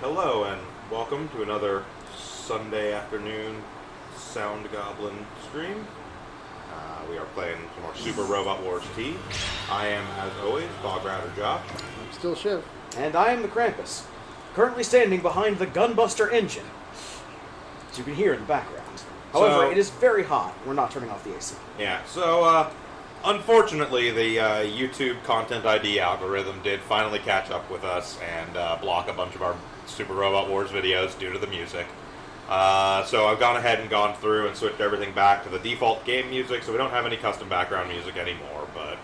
Hello and welcome to another Sunday afternoon Sound Goblin stream. We are playing some more Super Robot Wars T. I am, as always, Bog Rider Josh. I'm still Shiv. And I am the Krampus, currently standing behind the Gunbuster engine, as you can hear in the background. However, it is very hot. We're not turning off the AC. Yeah, so, unfortunately, the YouTube Content ID algorithm did finally catch up with us and block a bunch of our Super Robot Wars videos due to the music. So I've gone ahead and gone through and switched everything back to the default game music, so we don't have any custom background music anymore, but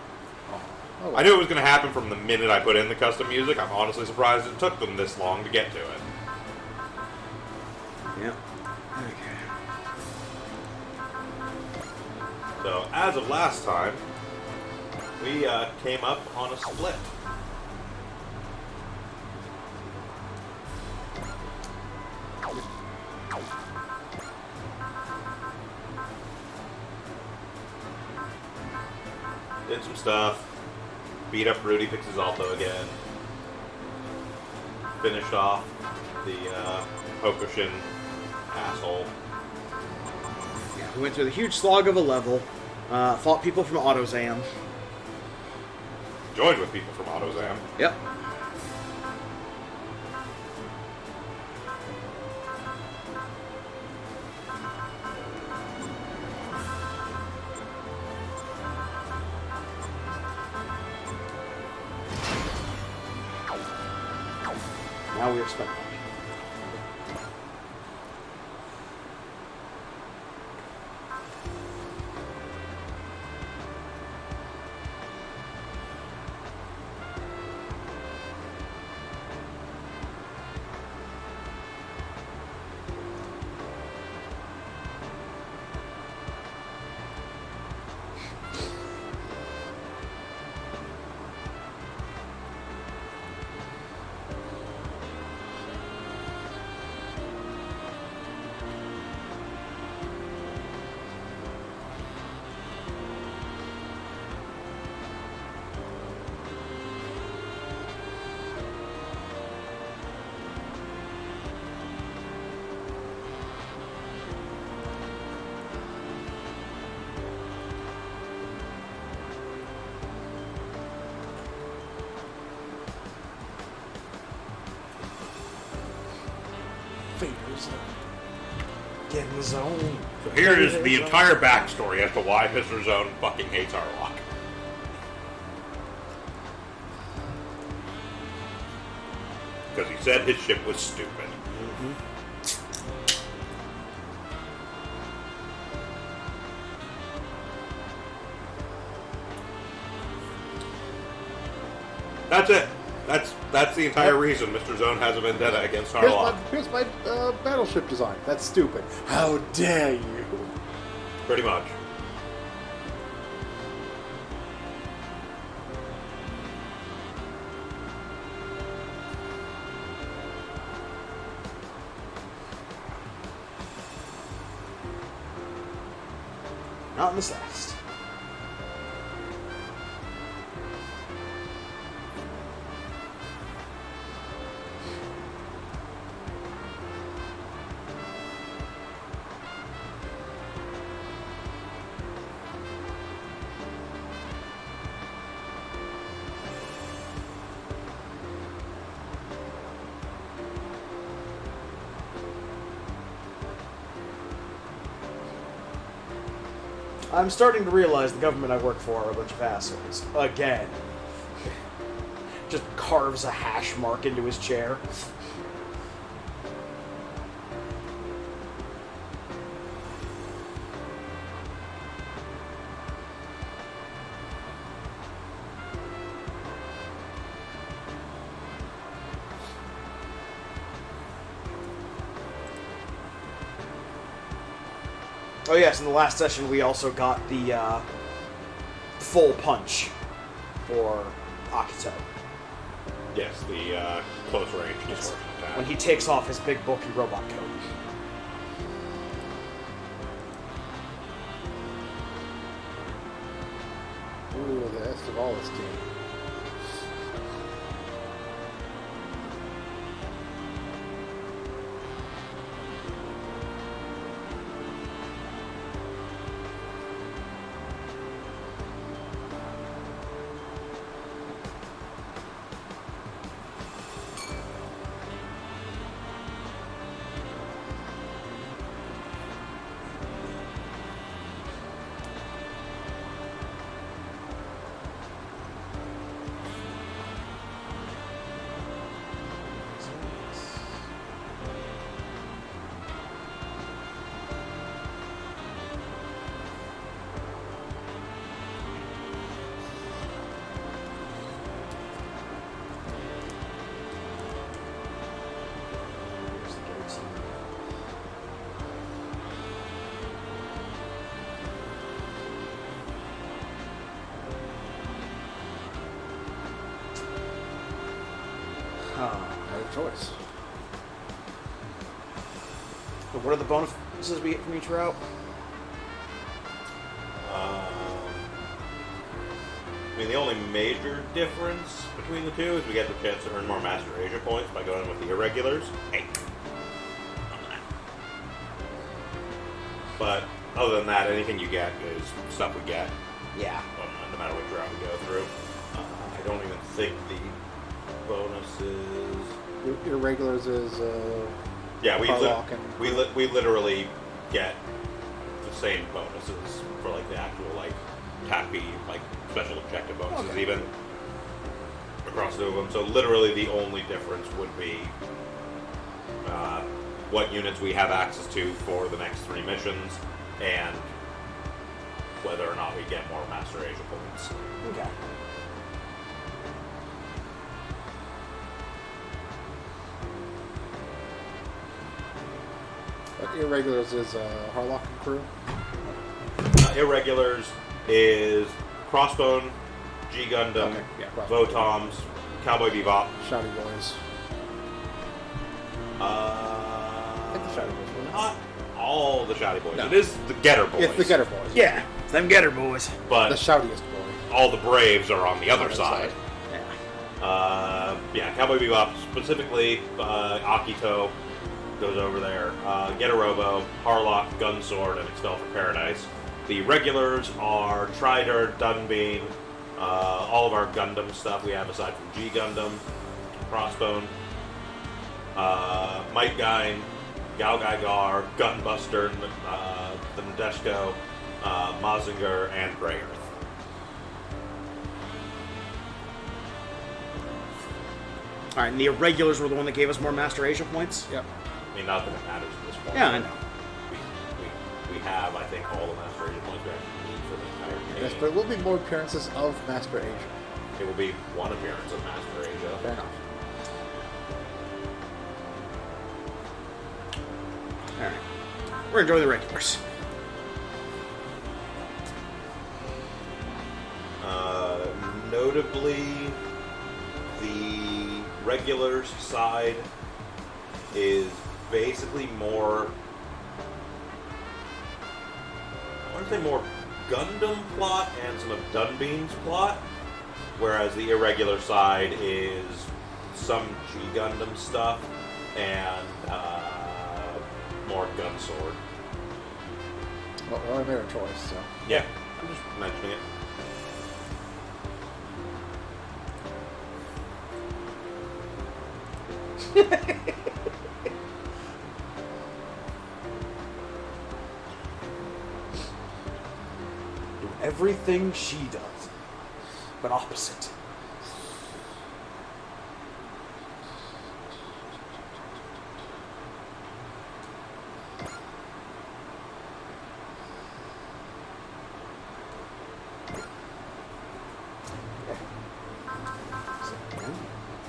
Oh, I knew it was going to happen from the minute I put in the custom music. I'm honestly surprised it took them this long to get to it. Yep. Okay. So, as of last time, we came up on a split. Did some stuff. Beat up Rudy Pixelzalto again. Finished off the Hokushin asshole. Yeah, we went through the huge slog of a level, fought people from AutoZam. Joined with people from AutoZam. Yep. Now we are spent. Get in the zone. So here is the entire backstory as to why Mr. Zone fucking hates Arlock. Because he said his ship was stupid. Mm-hmm. That's it. That's the entire reason Mr. Zone has a vendetta against Harlock. Here's my battleship design. That's stupid. How dare you? Pretty much. Not in the slightest. I'm starting to realize the government I work for are a bunch of assholes. Again. Just carves a hash mark into his chair. Oh yes, in the last session we also got the full punch for Akito. Yes, the close range distortion attack. When he takes off his big bulky robot coat. Ooh, the Estivalis team. No choice. But what are the bonuses we get from each route? I mean, the only major difference between the two is we get the chance to earn more Master Asia points by going with the irregulars. Hey. But other than that, anything you get is stuff we get. Yeah. No matter which route we go through. I don't even think the bonuses. Irregulars is. Yeah, we Harlock and- we literally get the same bonuses for like the actual like TAPI like special objective bonuses even across the two of them. So literally the only difference would be what units we have access to for the next 3 missions and whether or not we get more Master Asia points. Okay. But irregulars is Harlock and crew. Irregulars is Crossbone, G Gundam, Okay, yeah, Crossbone. Votoms, Cowboy Bebop. Shouty Boys. I think the Shouty Boys were Not all the Shouty Boys. No. It is the Getter Boys. It's the Getter Boys. Yeah, it's them Getter boys. But The shoutiest boy. all the Braves are on the other On the side. Yeah. Yeah, Cowboy Bebop, specifically Akito goes over there. Getter-Robo, Harlock, Gunsword, and Expel for Paradise. The regulars are Trider, Dunbean, all of our Gundam stuff we have aside from G Gundam, Crossbone, Might Guy, Gal Gar, Gunbuster, the Nadeshko, Mazinger, and Grey Earth. Alright, and the irregulars were the one that gave us more Master Asia points? Yep. I mean, not that it matters at this point. Yeah, I know. We have, I think, all the Master Asia points we actually need for the entire game. Yes, but it will be more appearances of Master Asia. It will be one appearance of Master Asia. Fair enough. Alright. We're enjoying the regulars. Notably, the regulars side is basically more, I want to say more Gundam plot and some of Dunbean's plot, whereas the irregular side is some G Gundam stuff and more Gunsword. Well, I made a choice, so. Yeah, I'm just mentioning it. Do everything she does, but opposite.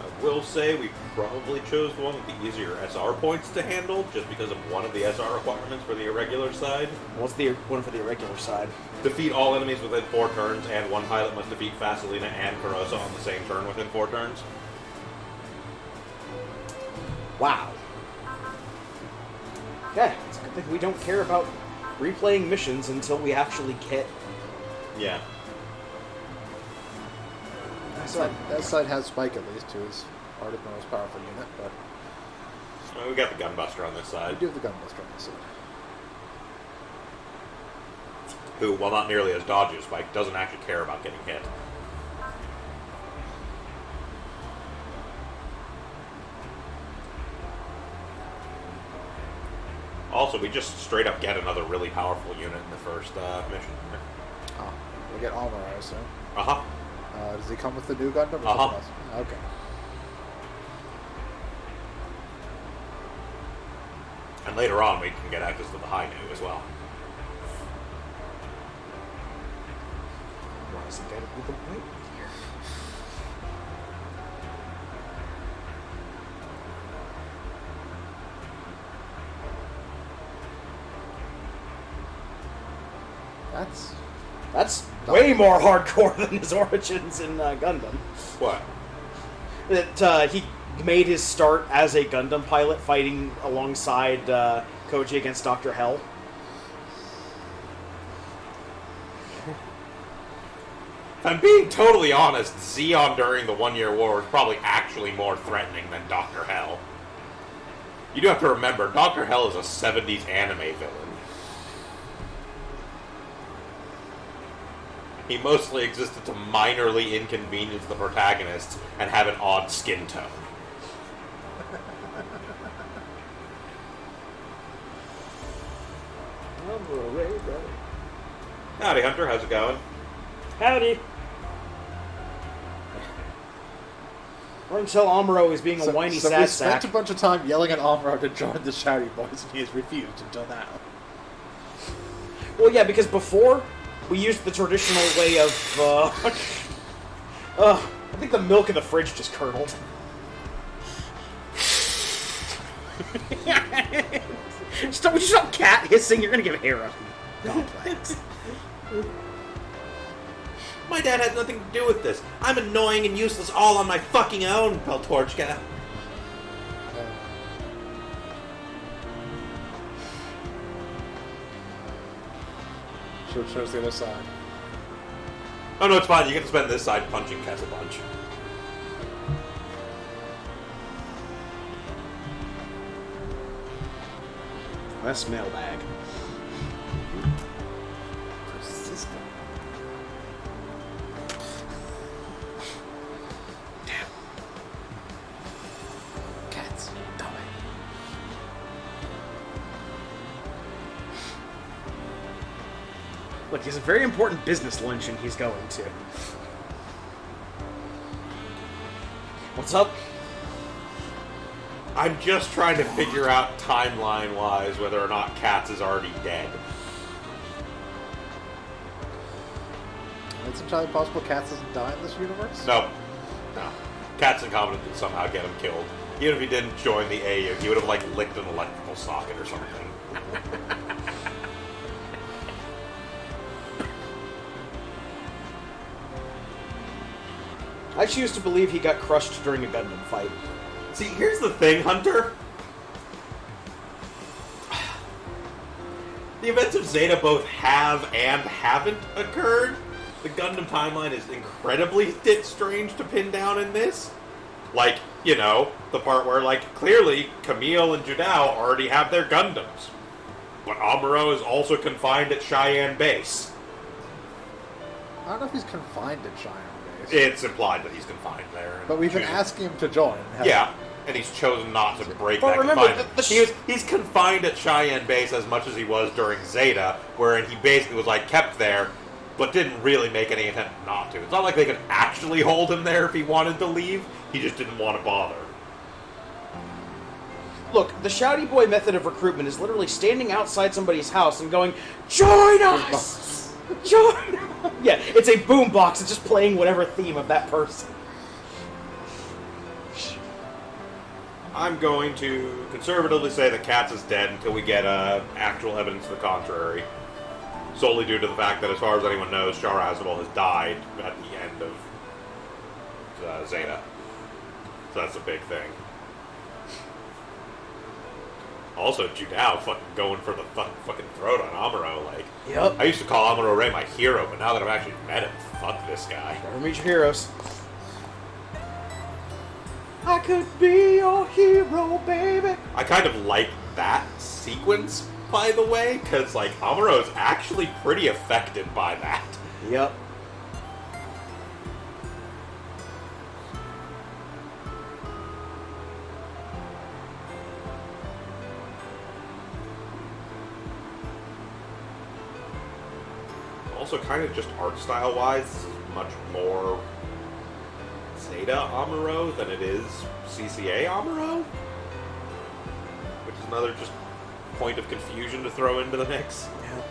I will say we probably chose the one with the easier SR points to handle, just because of one of the SR requirements for the irregular side. What's the one for the irregular side? Defeat all enemies within 4 turns, and one pilot must defeat Fasolina and Carosa on the same turn within 4 turns. Wow. Okay, it's a good thing we don't care about replaying missions until we actually get. Yeah. That side has Spike at least, who is already the most powerful unit, but Well, we got the Gunbuster on this we side, do have the Gunbuster on this side. who, while not nearly as dodgy as Spike, doesn't actually care about getting hit. Also, we just straight up get another really powerful unit in the first mission. Oh, we get Armor, I assume. Uh-huh. Does he come with the new Gundam or Uh-huh. something else? Okay. And later on, we can get access to the High Nu as well. Why is it gotta be the white here? That's way more hardcore than his origins in Gundam. What? That he made his start as a Gundam pilot, fighting alongside Koji against Dr. Hell. If I'm being totally honest, Zeon during the 1 Year War was probably actually more threatening than Dr. Hell. You do have to remember, Dr. Hell is a 70s anime villain. He mostly existed to minorly inconvenience the protagonists and have an odd skin tone. Howdy, Hunter. How's it going? Howdy. Or until Amuro is being a whiny so sad we sack. spent a bunch of time yelling at Amuro to join the Shouty Boys, and he has refused until now. Well, yeah, because before, we used the traditional way of, I think the milk in the fridge just curdled. Stop cat hissing, you're gonna give hair up. Complex. My dad had nothing to do with this. I'm annoying and useless all on my fucking own, Peltorchka. Shows the other side. Oh no, it's fine. You get to spend this side punching Kess a bunch. That's mailbag. Persistent. Damn. Cats. Die. Look, he's a very important business luncheon he's going to. What's up? I'm just trying to figure out timeline-wise whether or not Katz is already dead. It's entirely possible Cats doesn't die in this universe? No. Katz incompetent could somehow get him killed. Even if he didn't join the AU, he would have, like, licked an electrical socket or something. I choose to believe he got crushed during a Gundam fight. See, here's the thing, Hunter. The events of Zeta both have and haven't occurred. The Gundam timeline is incredibly strange to pin down in this. Like, you know, the part where, like, clearly Camille and Judao already have their Gundams. But Amuro is also confined at Cheyenne Base. I don't know if he's confined at Cheyenne Base. It's implied that he's confined there. But we've been asking him to join. Yeah, and he's chosen not to break But that remember, confinement. He's confined at Cheyenne Base as much as he was during Zeta, wherein he basically was, like, kept there, but didn't really make any attempt not to. It's not like they could actually hold him there if he wanted to leave. He just didn't want to bother. Look, the Shouty Boy method of recruitment is literally standing outside somebody's house and going, "Join us! Join us!" Yeah, it's a boombox. It's just playing whatever theme of that person. I'm going to conservatively say that Katz is dead until we get actual evidence to the contrary. Solely due to the fact that, as far as anyone knows, Char Aznable has died at the end of Zeta. So that's a big thing. Also, Judao fucking going for the fucking throat on Amuro. Like, Yep. I used to call Amuro Ray my hero, but now that I've actually met him, fuck this guy. Never meet your heroes. I could be your hero, baby. I kind of like that sequence, by the way, because, like, Amuro is actually pretty affected by that. Yep. Also, kind of just art style wise, this is much more Zeta Amuro than it is CCA Amuro, which is another just point of confusion to throw into the mix. Yeah.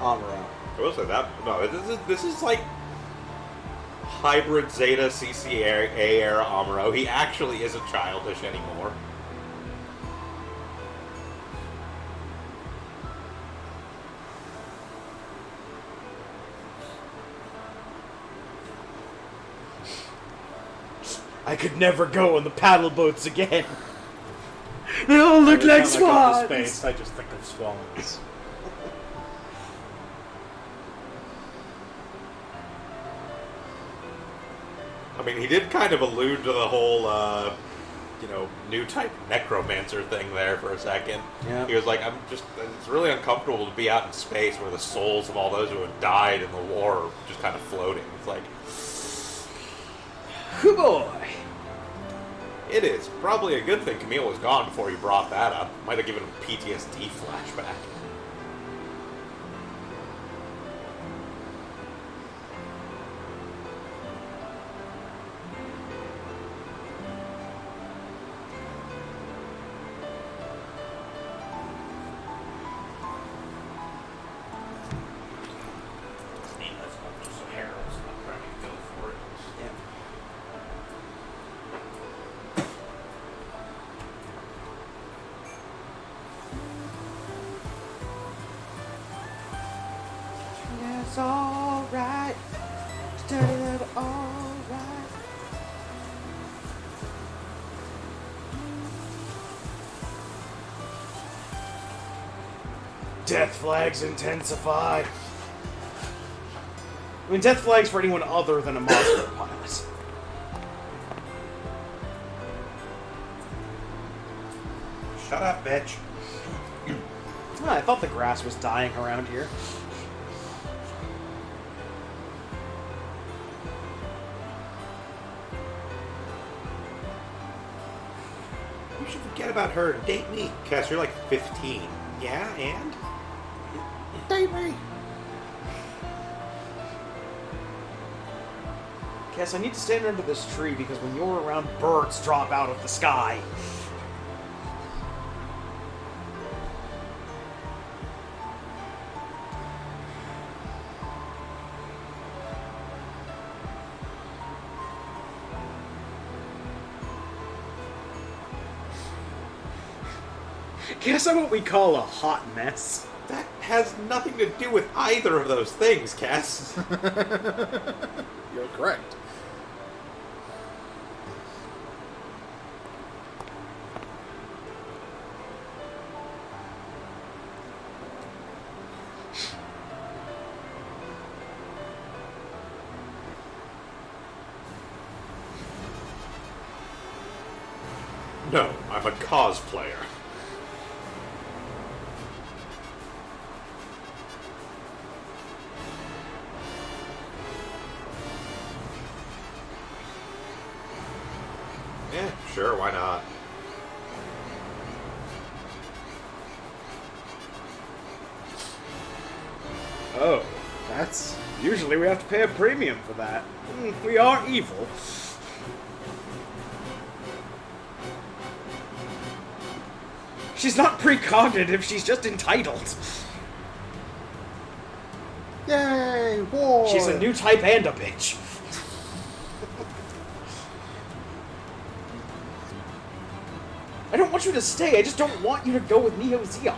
I will say that. No, this is like hybrid Zeta CCA era Amuro, he actually isn't childish anymore. I could never go on the paddle boats again. They all look like Every time I go to swans. space, I just think of swans. I mean, he did kind of allude to the whole, new type necromancer thing there for a second. Yeah. He was like, it's really uncomfortable to be out in space where the souls of all those who have died in the war are just kind of floating. It's like, Hoo boy. it is probably a good thing Camille was gone before he brought that up. Might have given him a PTSD flashback. It's alright. Alright. Death flags intensify. I mean, death flags for anyone other than a monster pilot. Shut up, bitch. I thought the grass was dying around here. You should forget about her and date me. Cass, you're like 15. Yeah, and? Date me. Cass, I need to stand under this tree because when you're around, birds drop out of the sky. Guess I'm what we call a hot mess. That has nothing to do with either of those things, Cass. You're correct. No, I'm a cosplayer. Yeah, sure, why not? Oh, that's... Usually we have to pay a premium for that. We are evil. She's not precognitive, she's just entitled. Yay! War! She's a new type and a bitch. I don't want you to stay, I just don't want you to go with Neo Zeon.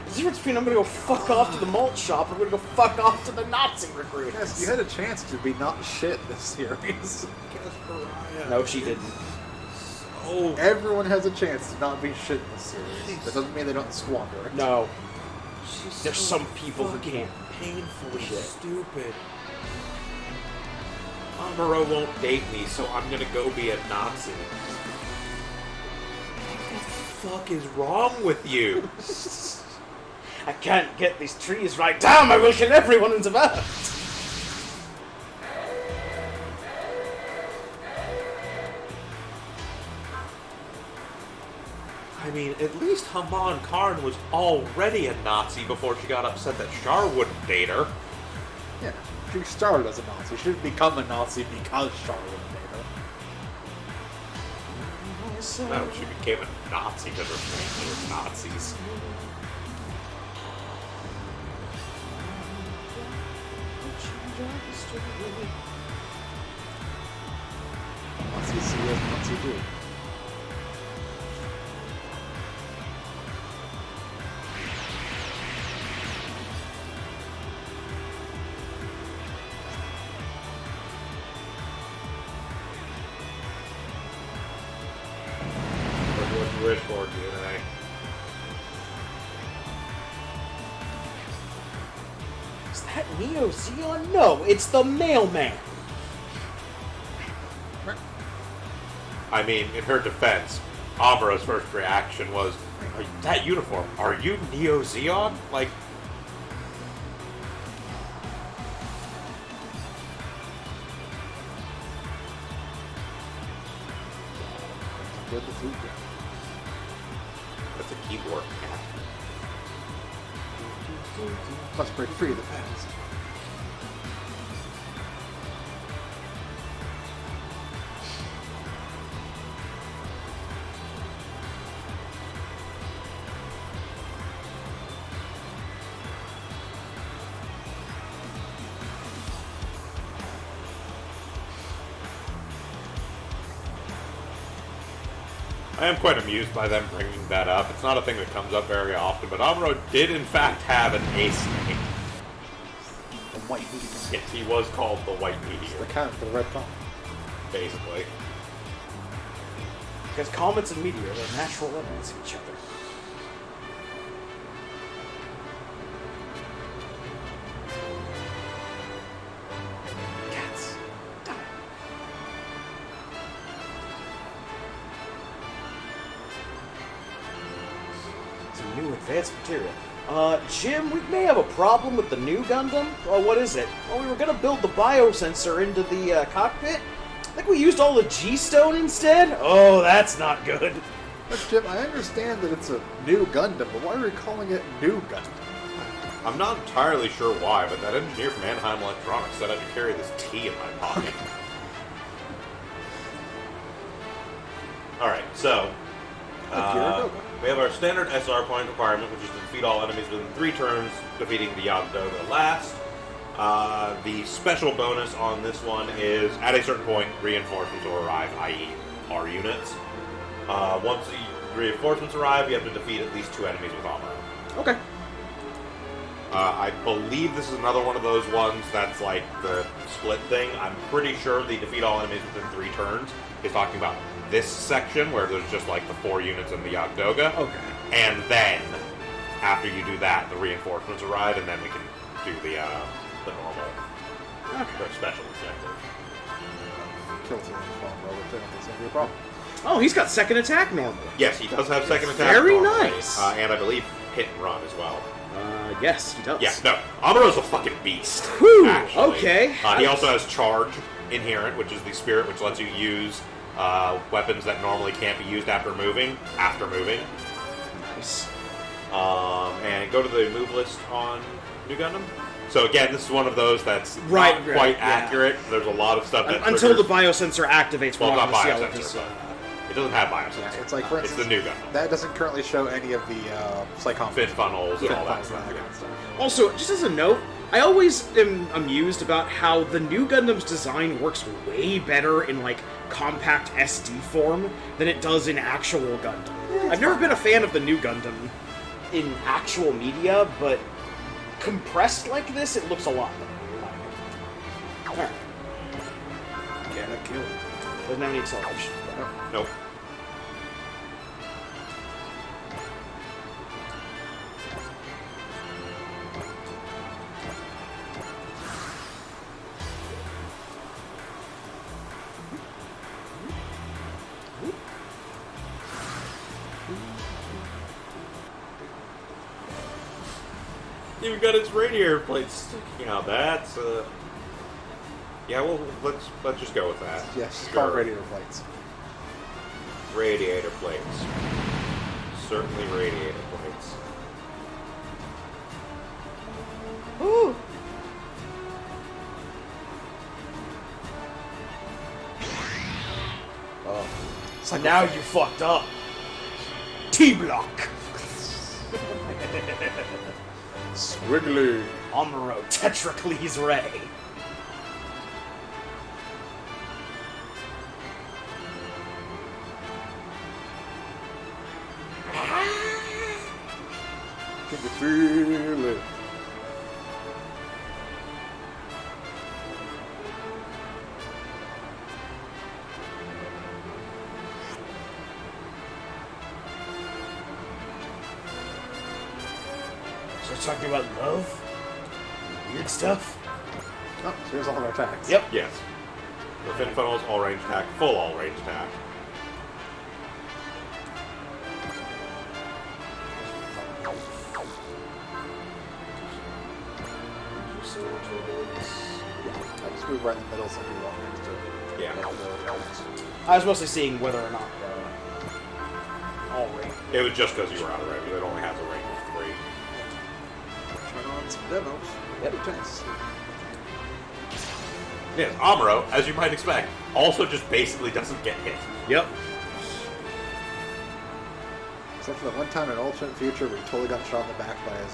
The difference between I'm gonna go fuck off to the malt shop or I'm gonna go fuck off to the Nazi recruiters. Yes, you had a chance to be not shit this series. No, she didn't. Oh, Everyone has a chance to not be shit in this series. That doesn't mean they don't squander it. No. she's There's so some people who fucking can't. painfully Shit. stupid. Amuro won't date me, so I'm gonna go be a Nazi. What the fuck is wrong with you? I can't get these trees right. Damn, I will kill everyone in the world. I mean, at least Haman Karn was already a Nazi before she got upset that Char wouldn't date her. Yeah, she started as a Nazi. She didn't become a Nazi because Charlotte made her. No, she became a Nazi because her family was Nazis. Once you see it, once you do. What you wish for, DNA? Is that Neo Zeon? No, it's the mailman. I mean, in her defense, Amuro's first reaction was, that uniform, are you Neo Zeon? Like, Good defeat. that's a keyboard. Must break free of the past. I am quite amused by them bringing that up. It's not a thing that comes up very often, but Amuro did in fact have an ace name. The white meteor. Yes, he was called the White The Meteor, count for the red comet. basically. Because comets and meteors are natural enemies of each other. Cats. Die. Some new advanced material. Jim, we may have a problem with the new Gundam. Well, what is it? Well, we were gonna build the biosensor into the cockpit. I think we used all the G-stone instead. Oh, that's not good. But Jim, I understand that it's a new Gundam, but why are we calling it New Gundam? I'm not entirely sure why, but that engineer from Anaheim Electronics said I should carry this T in my pocket. Alright, so we have our standard SR point requirement, which is to defeat all enemies within 3 turns, defeating the Yagdoga last. The special bonus on this one is, at a certain point, reinforcements will arrive, i.e. our units. Once the reinforcements arrive, you have to defeat at least 2 enemies with armor. Okay. I believe this is another one of those ones that's like the split thing. I'm pretty sure the defeat all enemies within 3 turns is talking about this section where there's just like the 4 units in the Yagdoga. Okay. And then, after you do that, the reinforcements arrive, and then we can do the normal or special objective. Kill two in the phone roller too. That's gonna be a problem. Oh, he's got second attack normally. Yes, he does have second attack. Very normally, nice. And I believe hit and run as well. Yes, he does. Yeah, no, Amuro's a fucking beast. Whew, actually. okay. He also has charge inherent, which is the spirit which lets you use weapons that normally can't be used after moving. Nice. And go to the move list on New Gundam. So again, this is one of those that's Right, not quite yeah. accurate. There's a lot of stuff that Until the triggers- biosensor activates. Well, we're not gonna see all of biosensor, this, but it doesn't have biosensor. It's like, for It's instance, the New Gundam. that doesn't currently show any of the psychometry. Fin funnels and Fin all that funnels stuff. and that kind of stuff. Also, just as a note, I always am amused about how the new Gundam's design works way better in like compact SD form than it does in actual Gundam. I've never been a fan of the new Gundam in actual media, but compressed like this, it looks a lot better. Alright. Get a kill. Doesn't have any acceleration. Nope. Even got its radiator plates sticking out. That's yeah. Well, let's just go with that. Yes, Sure. called radiator plates. Radiator plates. Certainly radiator plates. Ooh. Oh. So now you fucked up. T-block. Swiggly. Amuro Tetracles Ray. Can you feel it? So we're talking about love? Weird stuff? Oh, so here's all of our attacks. Yep. Yes. The fin funnels, all range attack, full all range attack. I just move right in the middle so I can walk next to it. Yeah. I was mostly seeing whether or not all range. It was just because you were out of range. It only has a range of 3. Turn on some demos. Yep. Chance. Yes, Amuro, as you might expect, also just basically doesn't get hit. Yep. Except for the one time in alternate future where he totally got shot in the back by a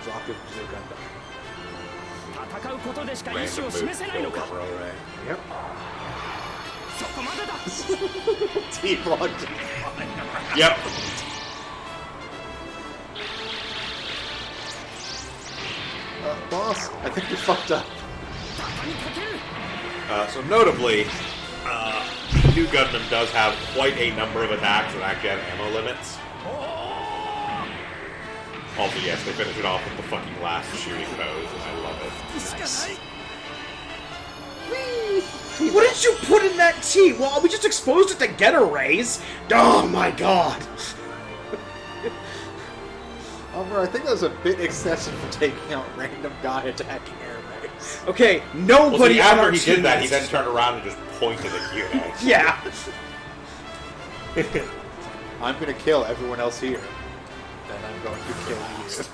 Zaku Zoo Gundam. 戦うことでしか意 Random 思を move 示せないの killed か Amuro Ray. Yep. そこまでだ T-blocked. Yep. Boss, I think you fucked up. 鷹にかける So notably, New Gundam does have quite a number of attacks that actually have ammo limits. Also, yes, they finish it off with the fucking last shooting pose, and I love it. しかない What did you put in that tea? Well, we just exposed it to Getter Rays. Oh my god. I think that was a bit excessive for taking out random guy attacking air rays. Okay, Well, nobody see, on our after he team did that, he is- then turned around and just pointed at you. Yeah. I'm gonna kill everyone else here. Then I'm going to kill you.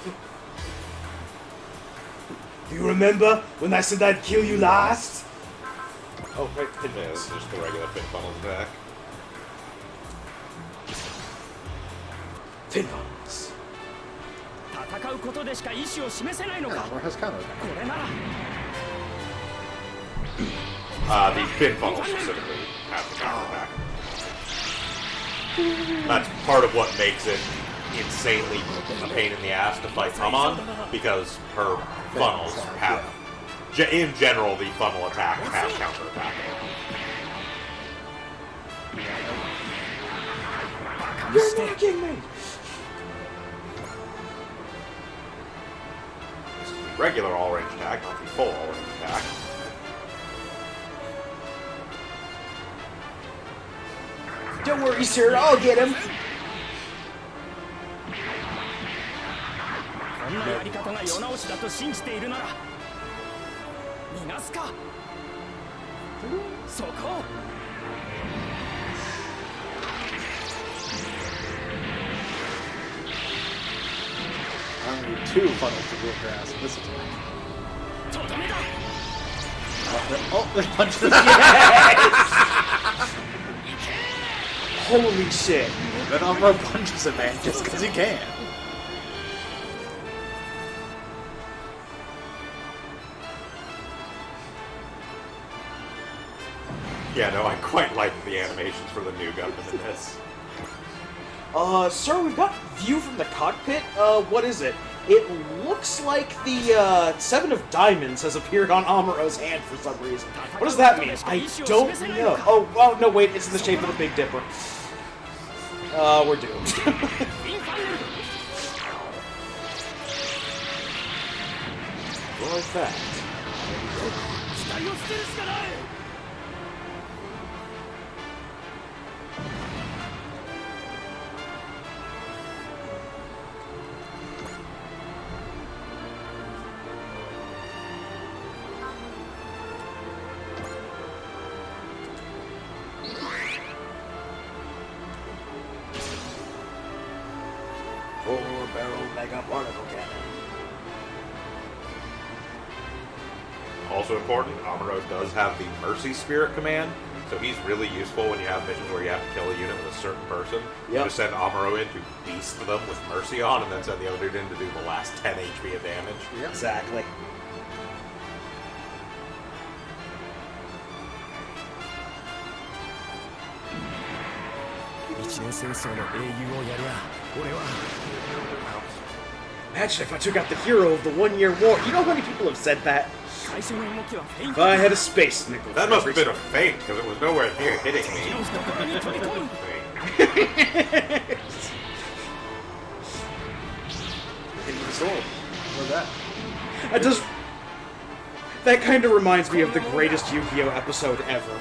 Do you remember when I said I'd kill you last? Oh, right, yeah, this is just the regular fin funnel attack. Finvons. 戦うことでしか意思を示せないのか Armor has counter attack. これなら The fin funnel specifically has the counter attack. That's part of what makes it insanely a pain in the ass to fight Hamon, because her funnels have, in general, the funnel attack has counter attack. You're mocking me. This is the regular all range attack, not the full all range attack. Don't worry, sir. I'll get him. こんなやり方が世直しだと信じているなら逃がすかそこ I'm gonna need 2 funnels to whip your ass in this attack. とどめだ Oh, there's punch to Holy shit. Then Armor punches a man just because he can. Yeah, no, I quite like the animations for the new Gundam in this. Sir, we've got view from the cockpit. What is it? It looks like the, Seven of Diamonds has appeared on Amuro's hand for some reason. What does that mean? I don't know. Oh, no, wait, it's in the shape of the Big Dipper. We're doomed. インファンネル What was that? 機体を捨てるしかない Four-barrel mega particle cannon. Also important, Amuro does have the Mercy Spirit command, so he's really useful when you have missions where you have to kill a unit with a certain person. You Yep. just send Amuro in to beast them with Mercy on, and then send the other dude in to do the last 10 HP of damage. Yep. Exactly. 一年戦争の英雄をやるわ俺は Imagine if I took out the hero of the 1 year war. You know how many people have said that? 最初の動きはフェイン If ト I had a space nickel. That for must have every been a feint, because it was nowhere near hitting 敵 me. の懐に飛び込む Hitting the sword. What's that? I just. That kind of reminds me of the greatest Yu-Gi-Oh episode ever.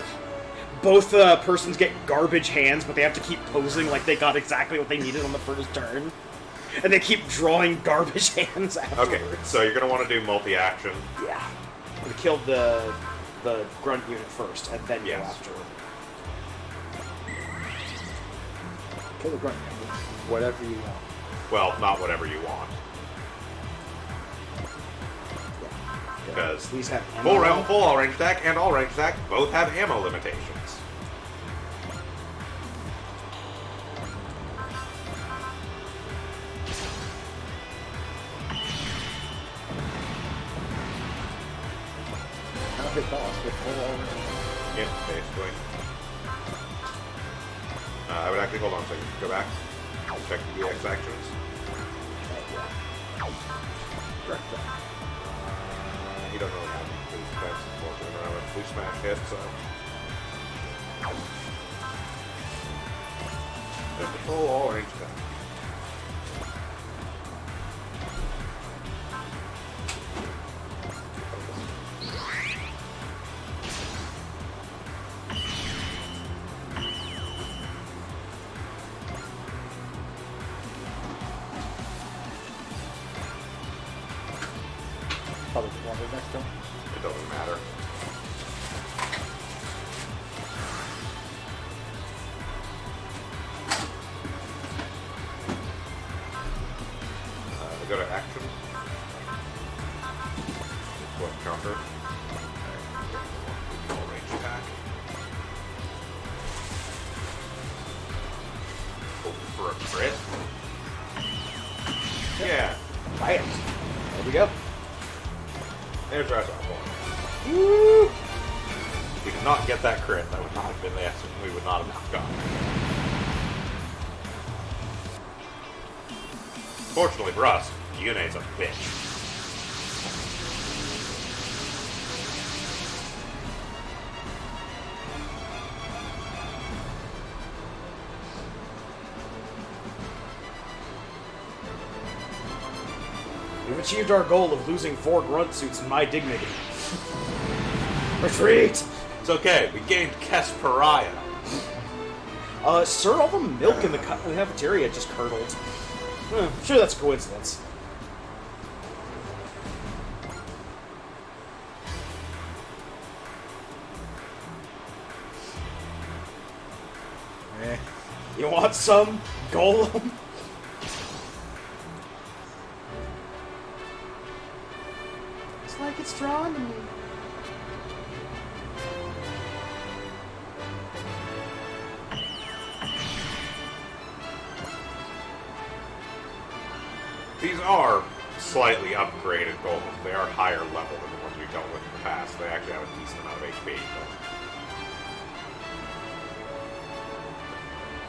Both persons get garbage hands, but they have to keep posing like they got exactly what they needed on the first turn. And they keep drawing garbage hands afterwards. Okay, so you're going to want to do multi-action. Yeah. We killed the grunt unit first, and then Yes. go after it. Kill the grunt. Whatever you want. Well, not whatever you want. Because Please have ammo. full all-range attack and all-range attack both have ammo limitations. Now hit boss with full all-range. Yeah, basically. I would actually hold on a second. Go back. Check the EX actions. Direct attack. He doesn't really have boost defense, unfortunately. I don't have a blue smash hit, so. Just a full all range attack. Probably the one next turn. It doesn't matter. Go to action. What counter? All range attack. Oh, for a crit? Yeah. Bam. There we go. There's our one. Woo! If we did not get that crit, that would not have been the essence. We would not have gone. Fortunately for us, Yune's a bitch. We've achieved our goal of losing 4 grunt suits in my dignity. Retreat! It's okay, we gained Kes Pariah. Sir, all the milk in the cafeteria just curdled. I'm sure that's a coincidence. Eh. You want some golem? It's like it's drawn to me. These are slightly upgraded golems. They are higher level than the ones we've dealt with in the past. They actually have a decent amount of HP, but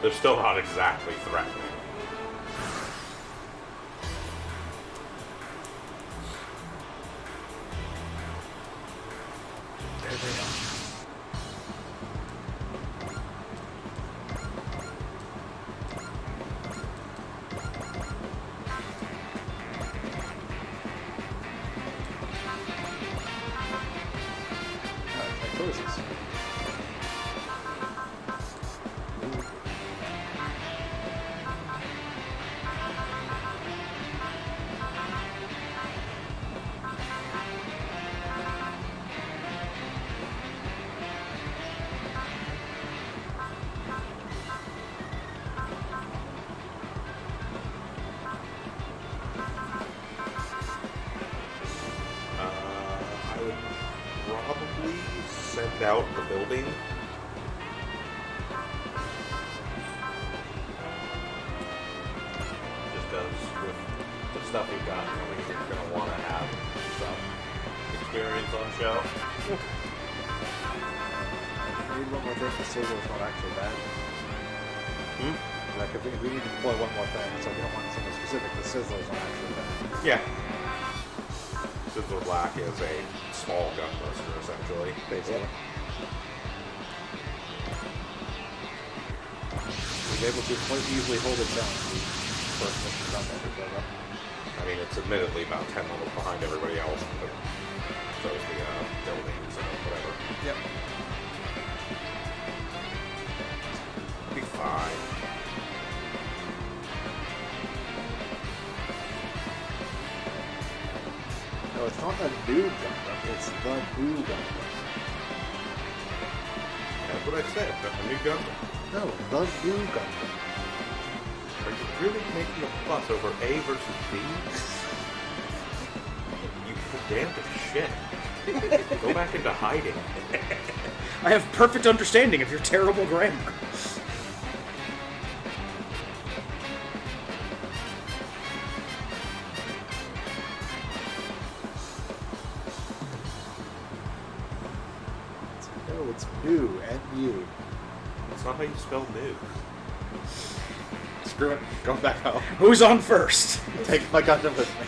they're still not exactly threatening. There they are. Choices. I would probably send out the building. Just because with the stuff you've got, I think you're going to want to have some experience on show. Read one with it, the sizzle is not actually bad. Hmm? like if we need to deploy one more thing, so if you don't want something specific, the Sizzler's not actually bad. Yeah. Sizzler Black is a small gunbuster, essentially. Basically. He's able to quite easily hold its own. First mission gunbuster program. I mean, it's admittedly about 10 levels behind everybody else, but so is the buildings and whatever. Yep. Be fine. No, it's not a new Gundam, it's the new Gundam. That's what I said. A new Gundam. No, the new Gundam. Are you really making a fuss over A versus B? You pedantic shit. Go back into hiding. I have perfect understanding of your terrible grammar. No, it's new, N-U. That's not how you spell new. Screw it, going back home. Who's on first? Take my Gundam with me.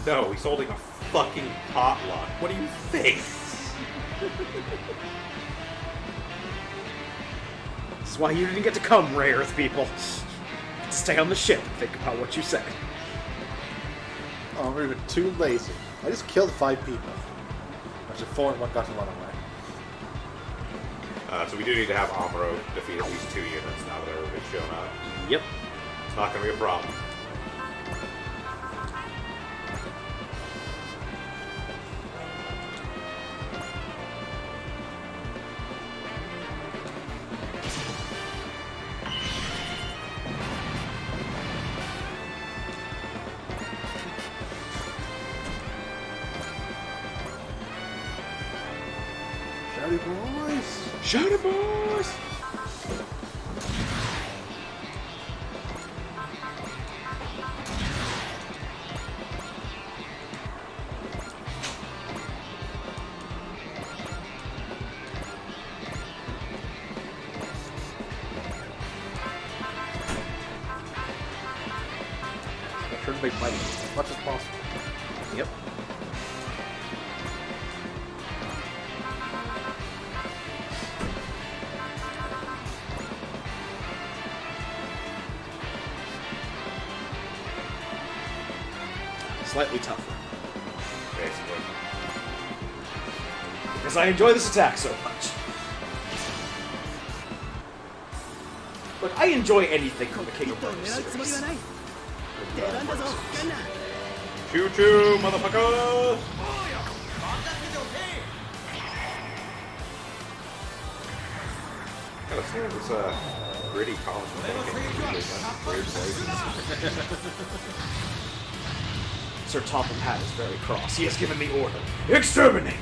No, he's holding a fucking potluck. What do you think? This is why you didn't get to come, Ray Earth people. Stay on the ship and think about what you said. Oh, I'm even too lazy. I just killed 5 people. Actually, 4 and 1 got to run away. So we do need to have Amuro defeat at least 2 units now that everybody's shown up. Yep. It's not going to be a problem. Shouty boys! Shout it, boys! I'm trying to make money as much as possible. Yep. Slightly tougher. Basically. Because I enjoy this attack so much. Look, I enjoy anything from the King of Fighters series. Choo choo, motherfuckers! Gotta say, this gritty comic weird places. Sir Topham Hatt is very cross. He has given the order. Exterminate!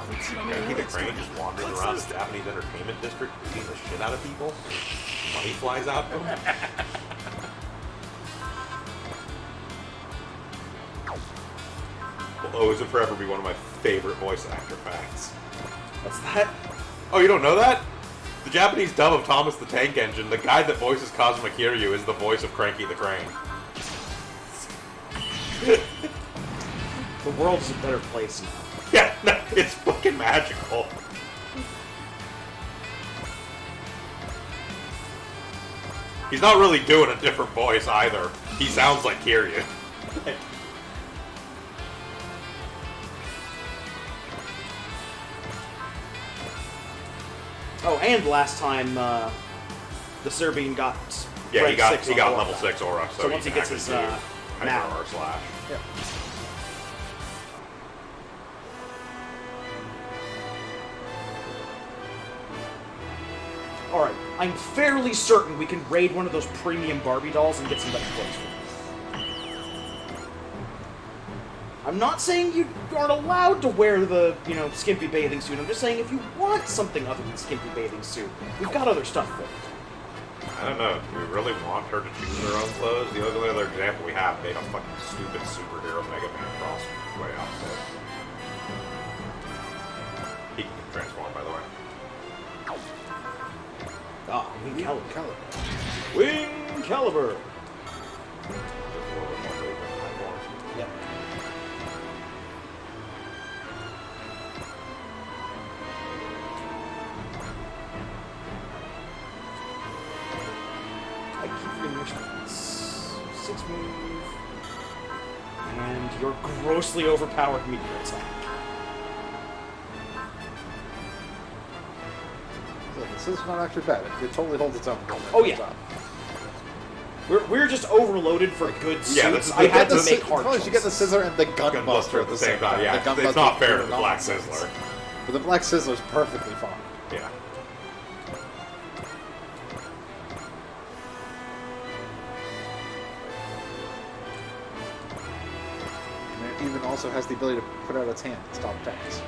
Frankie the Crane just wandering around the Japanese entertainment district beating the shit out of people. Money flies out of him. Will always and forever be one of my favorite voice actor facts. What's that? Oh, you don't know that? The Japanese dub of Thomas the Tank Engine, the guy that voices Cosmic Kiryu is the voice of Cranky the Crane. The world is a better place now. Yeah, no, it's fucking magical. He's not really doing a different voice either. He sounds like Kiryu. Oh, and last time, the Serbian got Yeah, rank he got 6 on level Aura. 6 aura, so once he can gets his actually do now. Hyper R slash. Yeah. Alright, I'm fairly certain we can raid one of those premium Barbie dolls and get some better clothes for them. I'm not saying you aren't allowed to wear the, skimpy bathing suit. I'm just saying if you want something other than skimpy bathing suit, we've got other stuff for it. I don't know. Do we really want her to choose her own clothes? The only other example we have made a fucking stupid superhero Mega Man cross way outfit. He can transform, by the way. Ah, Wing Caliber. Caliber. Wing Caliber! Just a little bit more movement in high form. Yep. I keep forgetting which ones. 6 move. And your grossly overpowered meteor attack. So this is not actually bad. It totally holds its own. Oh, yeah. We're just overloaded for good suits. Yeah, this is I the- had to the make si- hard you get the choices. scissor and the gunbuster Gunbuster at the same time. Yeah, The it's Gunbuster's not fair to pure the Black nonsense. Sizzler. But the Black Sizzler's perfectly fine. Yeah. And it even also has the ability to put out its hand and stop attacks.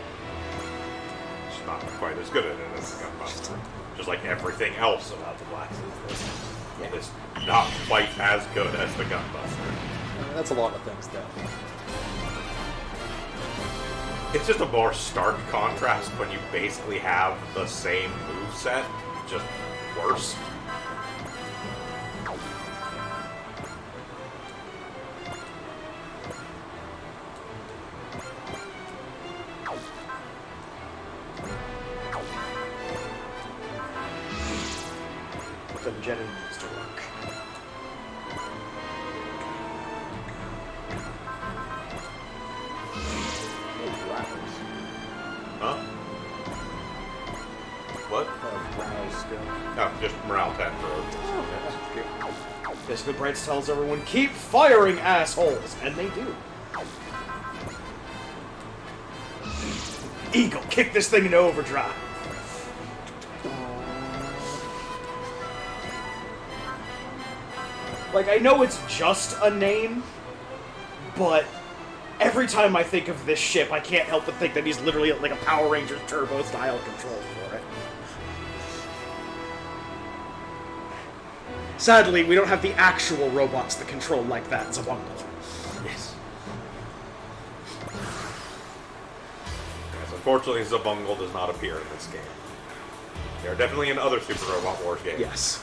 It's not quite as good at it as the Gunbuster. Just like everything else about the Black Sizzler. Yeah. It's not quite as good as the Gunbuster. I mean, that's a lot of things, though. It's just a more stark contrast when you basically have the same moveset, just worse. The Jenny needs to work. Huh? What? Oh, just morale 10 for Basically, Brights tells everyone, keep firing, assholes! And they do. Eagle, kick this thing into overdrive. Like, I know it's just a name, but every time I think of this ship, I can't help but think that he's literally like a Power Rangers turbo-style control for it. Sadly, we don't have the actual robots that control like that. It's a bungle. Yes. Yes, unfortunately, Zabungle does not appear in this game. They are definitely in other Super Robot Wars games. Yes.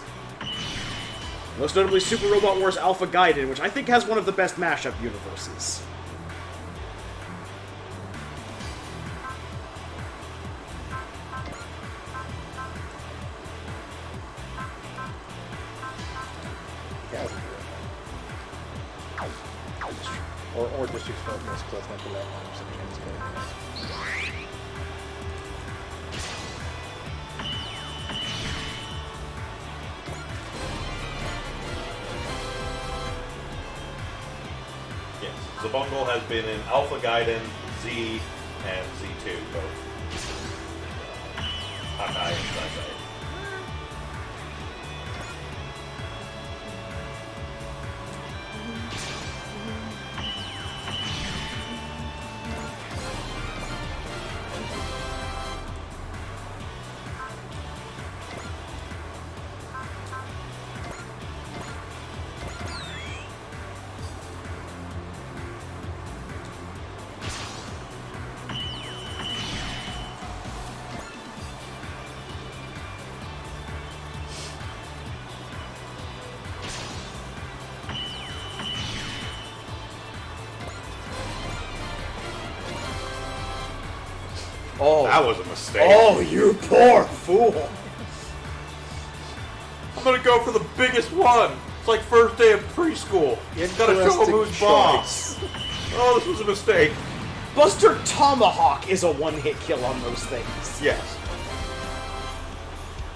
Most notably Super Robot Wars Alpha Gaiden, which I think has one of the best mashup universes. Or just use focus, because that's not the right 100% chance of getting this. Yes. Zabungle has been in Alpha Gaiden, Z, and Z2, both. Hakai and Sakai. Oh. That was a mistake. Oh, you poor fool! I'm gonna go for the biggest one. It's like first day of preschool. Gotta show him who's boss. Oh, this was a mistake. Buster Tomahawk is a one-hit kill on those things. Yes.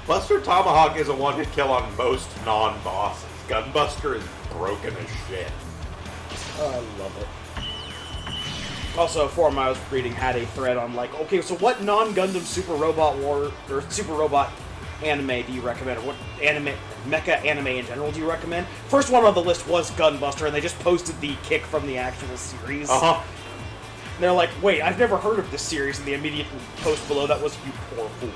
Buster Tomahawk is a one-hit kill on most non-bosses. Gunbuster is broken as shit. Oh, I love it. Also, a forum I was reading had a thread on, like, okay, so what non-Gundam Super Robot War, or Super Robot anime do you recommend, or what anime, mecha anime in general do you recommend? First one on the list was Gunbuster, and they just posted the kick from the actual series. Uh-huh. And they're like, wait, I've never heard of this series, and the immediate post below that was, you poor fool.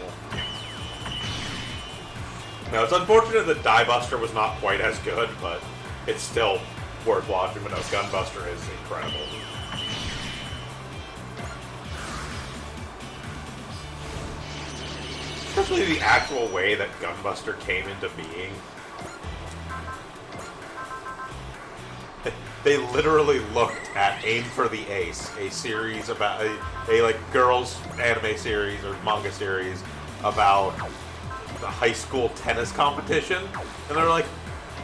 Now, it's unfortunate that Diebuster was not quite as good, but it's still worth watching. But no, Gunbuster is incredible. especially the actual way that Gunbuster came into being. They literally looked at Aim for the Ace, a series about a like girls anime series or manga series about the high school tennis competition, and they're like,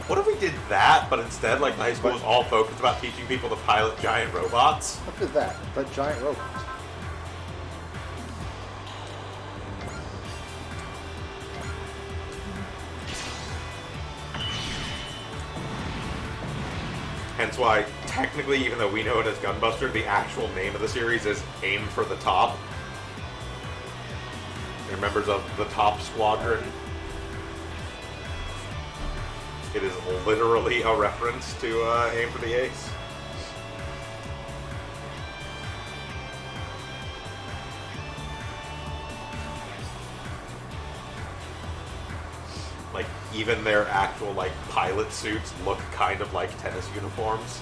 what if we did that, but instead like the high school was all focused about teaching people to pilot giant robots? Look at that, but giant robots. Hence why, technically, even though we know it as Gunbuster, the actual name of the series is Aim for the Top. They're members of the Top Squadron. It is literally a reference to Aim for the Ace. Like, even their actual, like, pilot suits look kind of like tennis uniforms.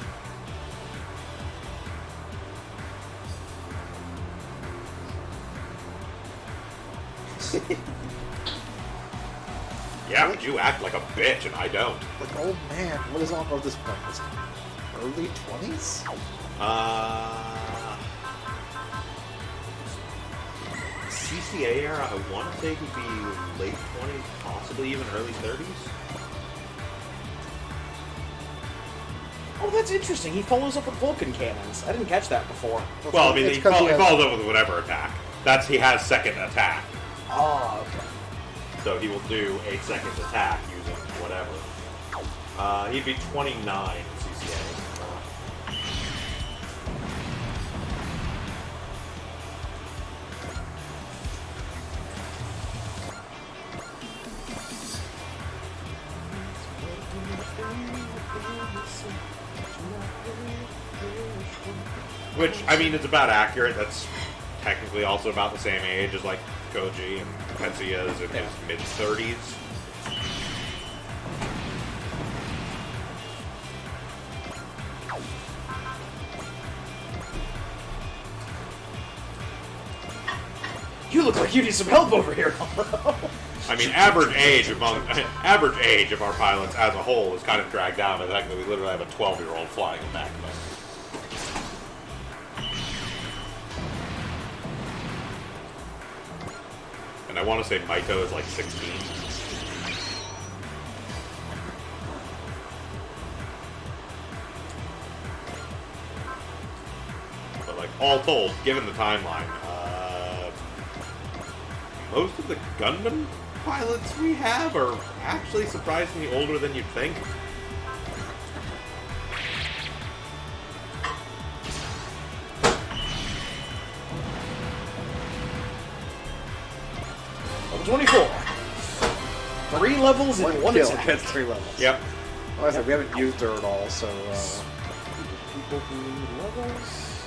Yeah, but you act like a bitch and I don't. Like, oh man, what is on at this point? Is it early 20s? CCA era, I want to say could be late 20s, possibly even early 30s. Oh, that's interesting. He follows up with Vulcan cannons. I didn't catch that before. Well, I mean, It's he 'cause he has- follows up with whatever attack. He has second attack. Oh, okay. So he will do a second attack using whatever. He'd be 29 in CCA. Which, I mean, is about accurate. That's technically also about the same age as, like, Koji and Tetsuya is in his mid-30s. You look like you need some help over here. I mean, average age of our pilots as a whole is kind of dragged down by the fact that we literally have a 12-year-old flying in back of us. And I want to say Maito is like 16. But like, all told, given the timeline, most of the Gundam pilots we have are actually surprisingly older than you'd think. Level 24. 3 levels in one kill attack. against 3 levels. Yep. Like I said, we haven't used her at all, so People who need levels.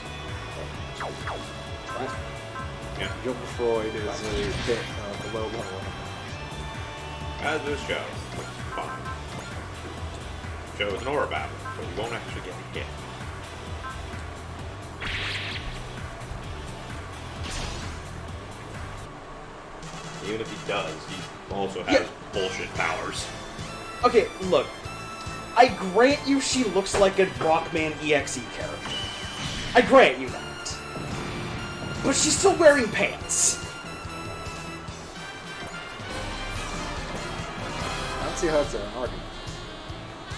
Yeah. Gilbert Freud is a bit below level. As this show, which is fine. Show is an aura battle, so we won't actually get hit. Even if he does, he also has bullshit powers. Okay, look. I grant you she looks like a Rockman EXE character. I grant you that. But she's still wearing pants. I don't see how it's an argument.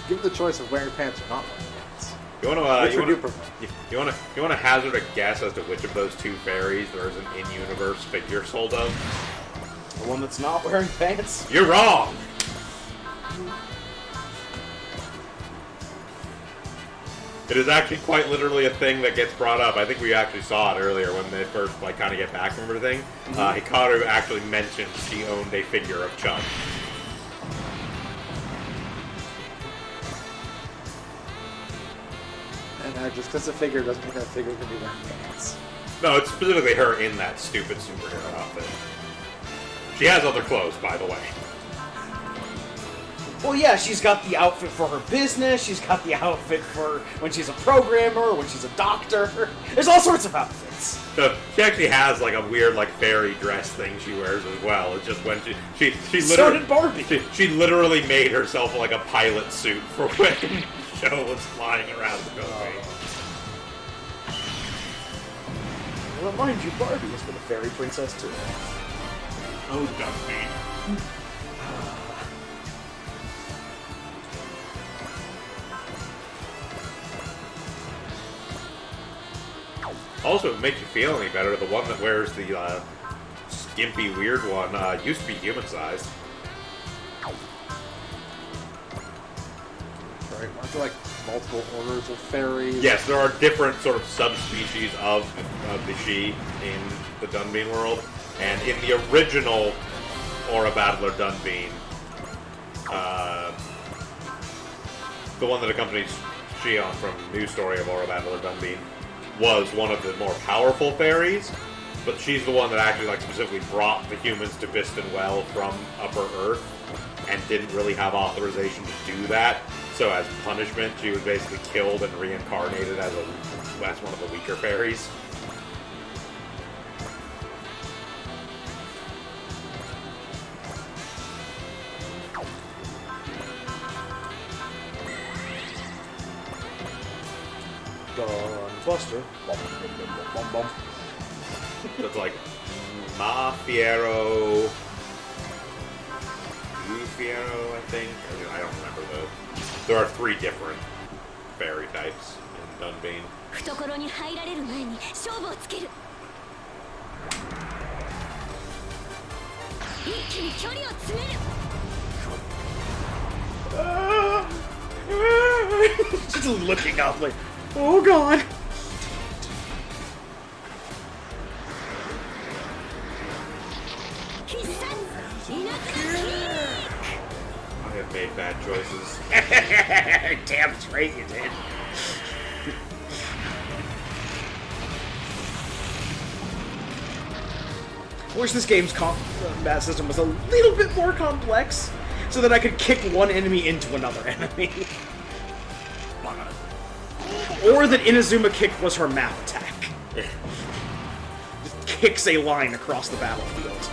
Give the choice of wearing pants or not wearing pants. You want Which to? would you prefer? You want to hazard a guess as to which of those two fairies there is an in-universe figure sold of? The one that's not wearing pants? You're wrong. It is actually quite literally a thing that gets brought up. I think we actually saw it earlier when they first like kind of get back from everything. Hikaru actually mentioned she owned a figure of Chun. And just because the figure doesn't mean that figure can be wearing pants. No, it's specifically her in that stupid superhero outfit. She has other clothes, by the way. well, yeah, she's got the outfit for her business, she's got the outfit for when she's a programmer, when she's a doctor. There's all sorts of outfits. So she actually has like a weird like fairy dress thing she wears as well. It's just when she So literally did Barbie. she literally made herself like a pilot suit for when the show was flying around the country. Well, mind you, Barbie has been a fairy princess too. Oh, Dumpy. Also, if it makes you feel any better, the one that wears the skimpy, weird one used to be human-sized. Right? Aren't there like multiple orders of fairies? Yes, there are different sort of subspecies of the She in the Dunbean world, and in the original Aura Battler Dunbean, the one that accompanies Shion from New Story of Aura Battler Dunbean, was one of the more powerful fairies, but she's the one that actually like specifically brought the humans to Biston Well from Upper Earth, and didn't really have authorization to do that. So as punishment, she was basically killed and reincarnated as one of the weaker fairies. Buster. So it's like Ma Fiero, Gu Fiero, I think. I don't remember there are 3 different fairy types in Dunbean. 懐に入られる前に勝負をつける。一気に距離を詰める。Just looking up like, oh god. I have made bad choices. Damn straight you did. I wish this game's combat system was a little bit more complex, so that I could kick one enemy into another enemy. Or that Inazuma Kick was her map attack. Just kicks a line across the battlefield.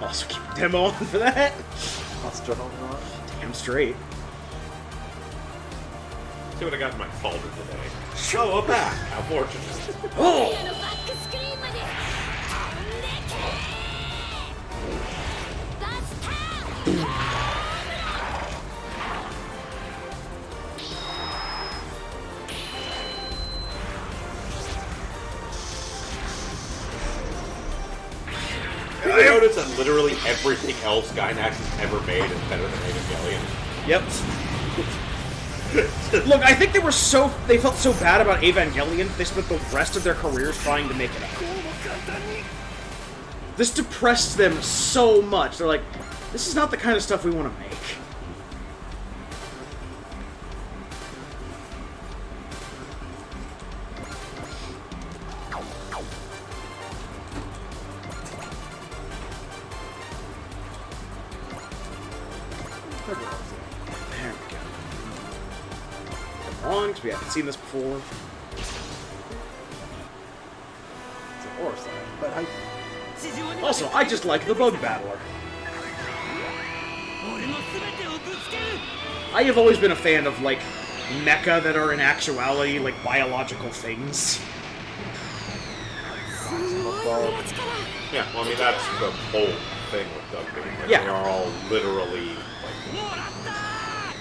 Also keep a demo on for that. Damn straight. See what I got in my folder today. Show a back! How fortunate. Oh! のバックスクリーンまで飛んでけバスター I noticed that literally everything else Gainax has ever made is better than Evangelion. Yep. Look, I think they felt so bad about Evangelion, they spent the rest of their careers trying to make it up. This depressed them so much. They're like, this is not the kind of stuff we want to make. There we go. Come on, because we haven't seen this before. It's an Aura style, but I... Also, I just like the Bug Battler. I have always been a fan of, like, mecha that are in actuality, like, biological things. Yeah, well, I mean, that's the whole thing with Dunbean. Like, Yeah. They are all literally, like,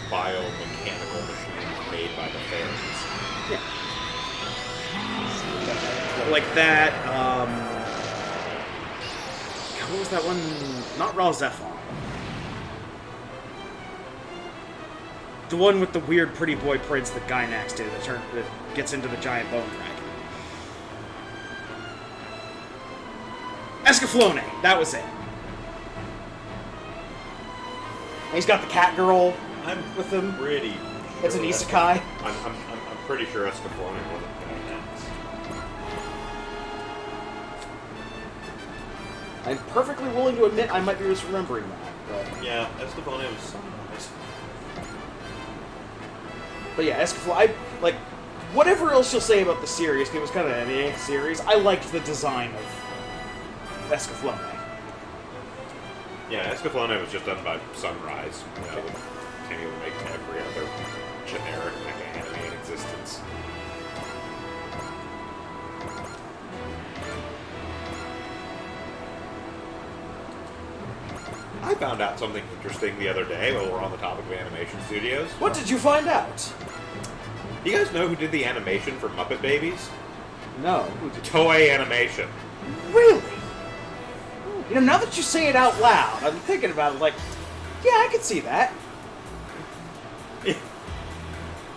biomechanical machines made by the fairies. Yeah. Like that, what was that one? Not Raw Zephon. The one with the weird pretty boy prince that Gainax did that gets into the giant bone dragon. Escaflowne, that was it. And he's got the cat girl with him. Pretty It's an sure isekai. I'm pretty sure Escaflowne wasn't Gainax. I'm perfectly willing to admit I might be misremembering that. But, Yeah, Estefania was so nice. but yeah, Escaflowne, like, whatever else you'll say about the series, it was kind of an series, I liked the design of Escaflowne. Yeah, Escaflowne was just done by Sunrise. You know, can't even make every other generic mecha anime in existence. I found out something interesting the other day while we're on the topic of animation studios. What did you find out? Do you guys know who did the animation for Muppet Babies? No. Toei Animation. Really? You know, now that you say it out loud, I'm thinking about it like, yeah, I could see that.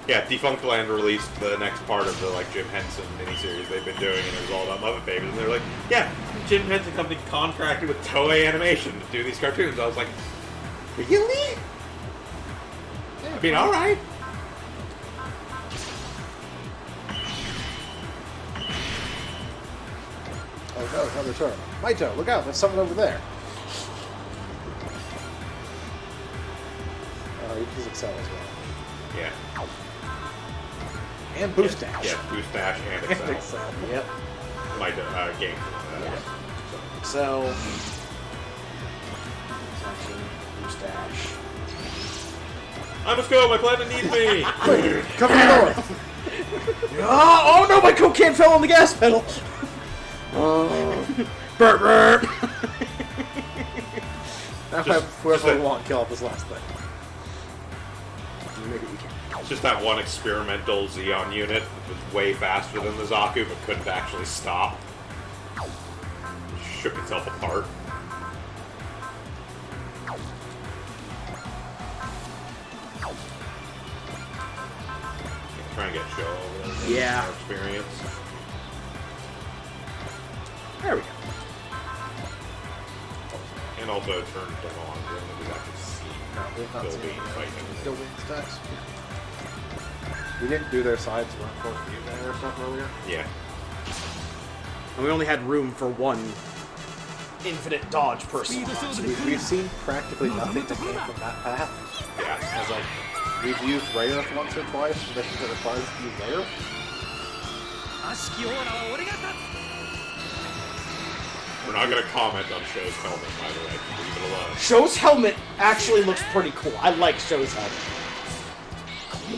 Yeah, Defunct Land released the next part of the Jim Henson miniseries they've been doing, and it was all about Muppet Babies. And they're like, yeah, Jim Henson Company contracted with Toei Animation to do these cartoons. I was like, really? Yeah, I mean, all right. Oh no, another turn. Maito, look out, there's someone over there. He's Excel as well. Yeah. And Boost Dash. Yeah, Boost Dash and Excel. Excel. Yep. My game. So, Dash. I must go. My planet needs me. Quick, come north. Oh no, my cocaine fell on the gas pedal. Burp, burp. Now Just- whoever just we want kill off this last thing. Maybe we can. It's just that one experimental Xeon unit that was way faster than the Zaku, but couldn't actually stop. Shook itself apart. Try and get Show over there. Yeah. More experience. There we go. And also it turned them on when it was actually seen. No, we've not Bill seen Bean fighting. Building stacks. We didn't do their sides run for you there or something earlier. Yeah. And we only had room for one infinite dodge person. We've seen practically nothing that came from that path. Yeah. As we've used Rare once or twice, and this is requires to use Rare. 悪しきオーラは俺が立つ We're not going to comment on Show's helmet, by the way. Leave it alone. Show's helmet actually looks pretty cool. I like Show's helmet.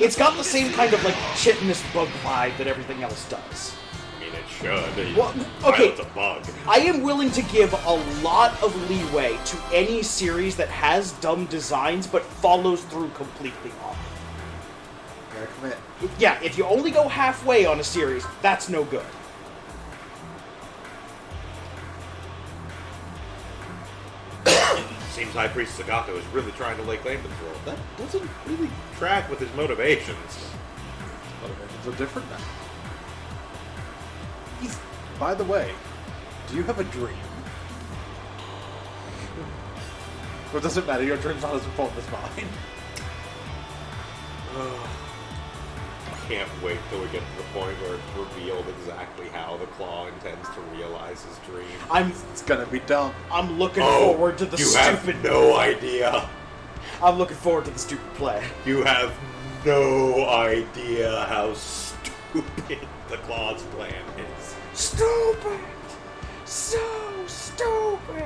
It's got the same kind of chitinous bug vibe that everything else does. I mean, it should. Well, okay. Pilot's a bug. I am willing to give a lot of leeway to any series that has dumb designs but follows through completely on. Gotta commit. Yeah, if you only go halfway on a series, that's no good. Seems High Priest Sagato is really trying to lay claim to this role. That doesn't really track with his motivations. Motivations are different now. By the way, do you have a dream? Well, it doesn't matter, your dream's not as important as mine. Can't wait till we get to the point where it's revealed exactly how the Claw intends to realize his dream. It's gonna be dumb. I'm looking forward to the you stupid. have no idea. I'm looking forward to the stupid play. You have no idea how stupid the Claw's plan is. Stupid! So stupid!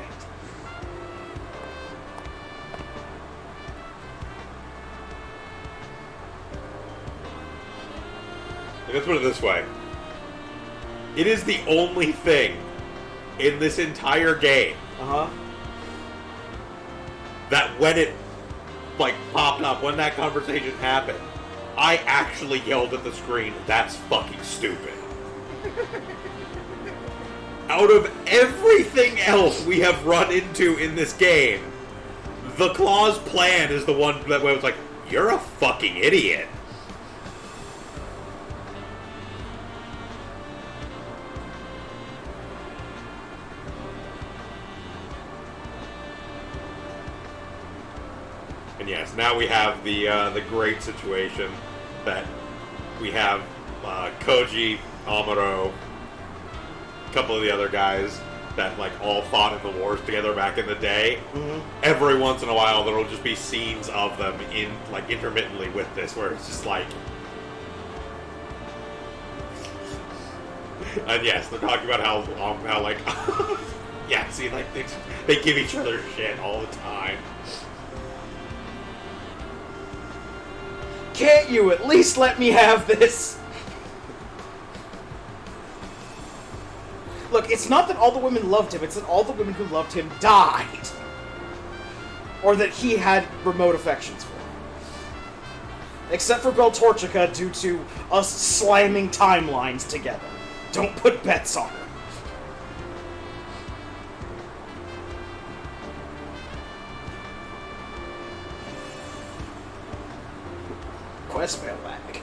Let's put it this way. It is the only thing in this entire game Uh-huh. that when it popped up, when that conversation happened, I actually yelled at the screen, "That's fucking stupid." Out of everything else we have run into in this game, the Claw's plan is the one that was like, "You're a fucking idiot." And yes, now we have the great situation that we have Koji, Amuro, a couple of the other guys that like all fought in the wars together back in the day. Every once in a while, there will just be scenes of them in like intermittently with this, where it's just like, and yes, they're talking about how like, yeah, see, like they give each other shit all the time. Can't you at least let me have this? Look, it's not that all the women loved him, it's that all the women who loved him died. Or that he had remote affections for. Except for Beltorchica due to us slamming timelines together. Don't put bets on her. Quest mailbag.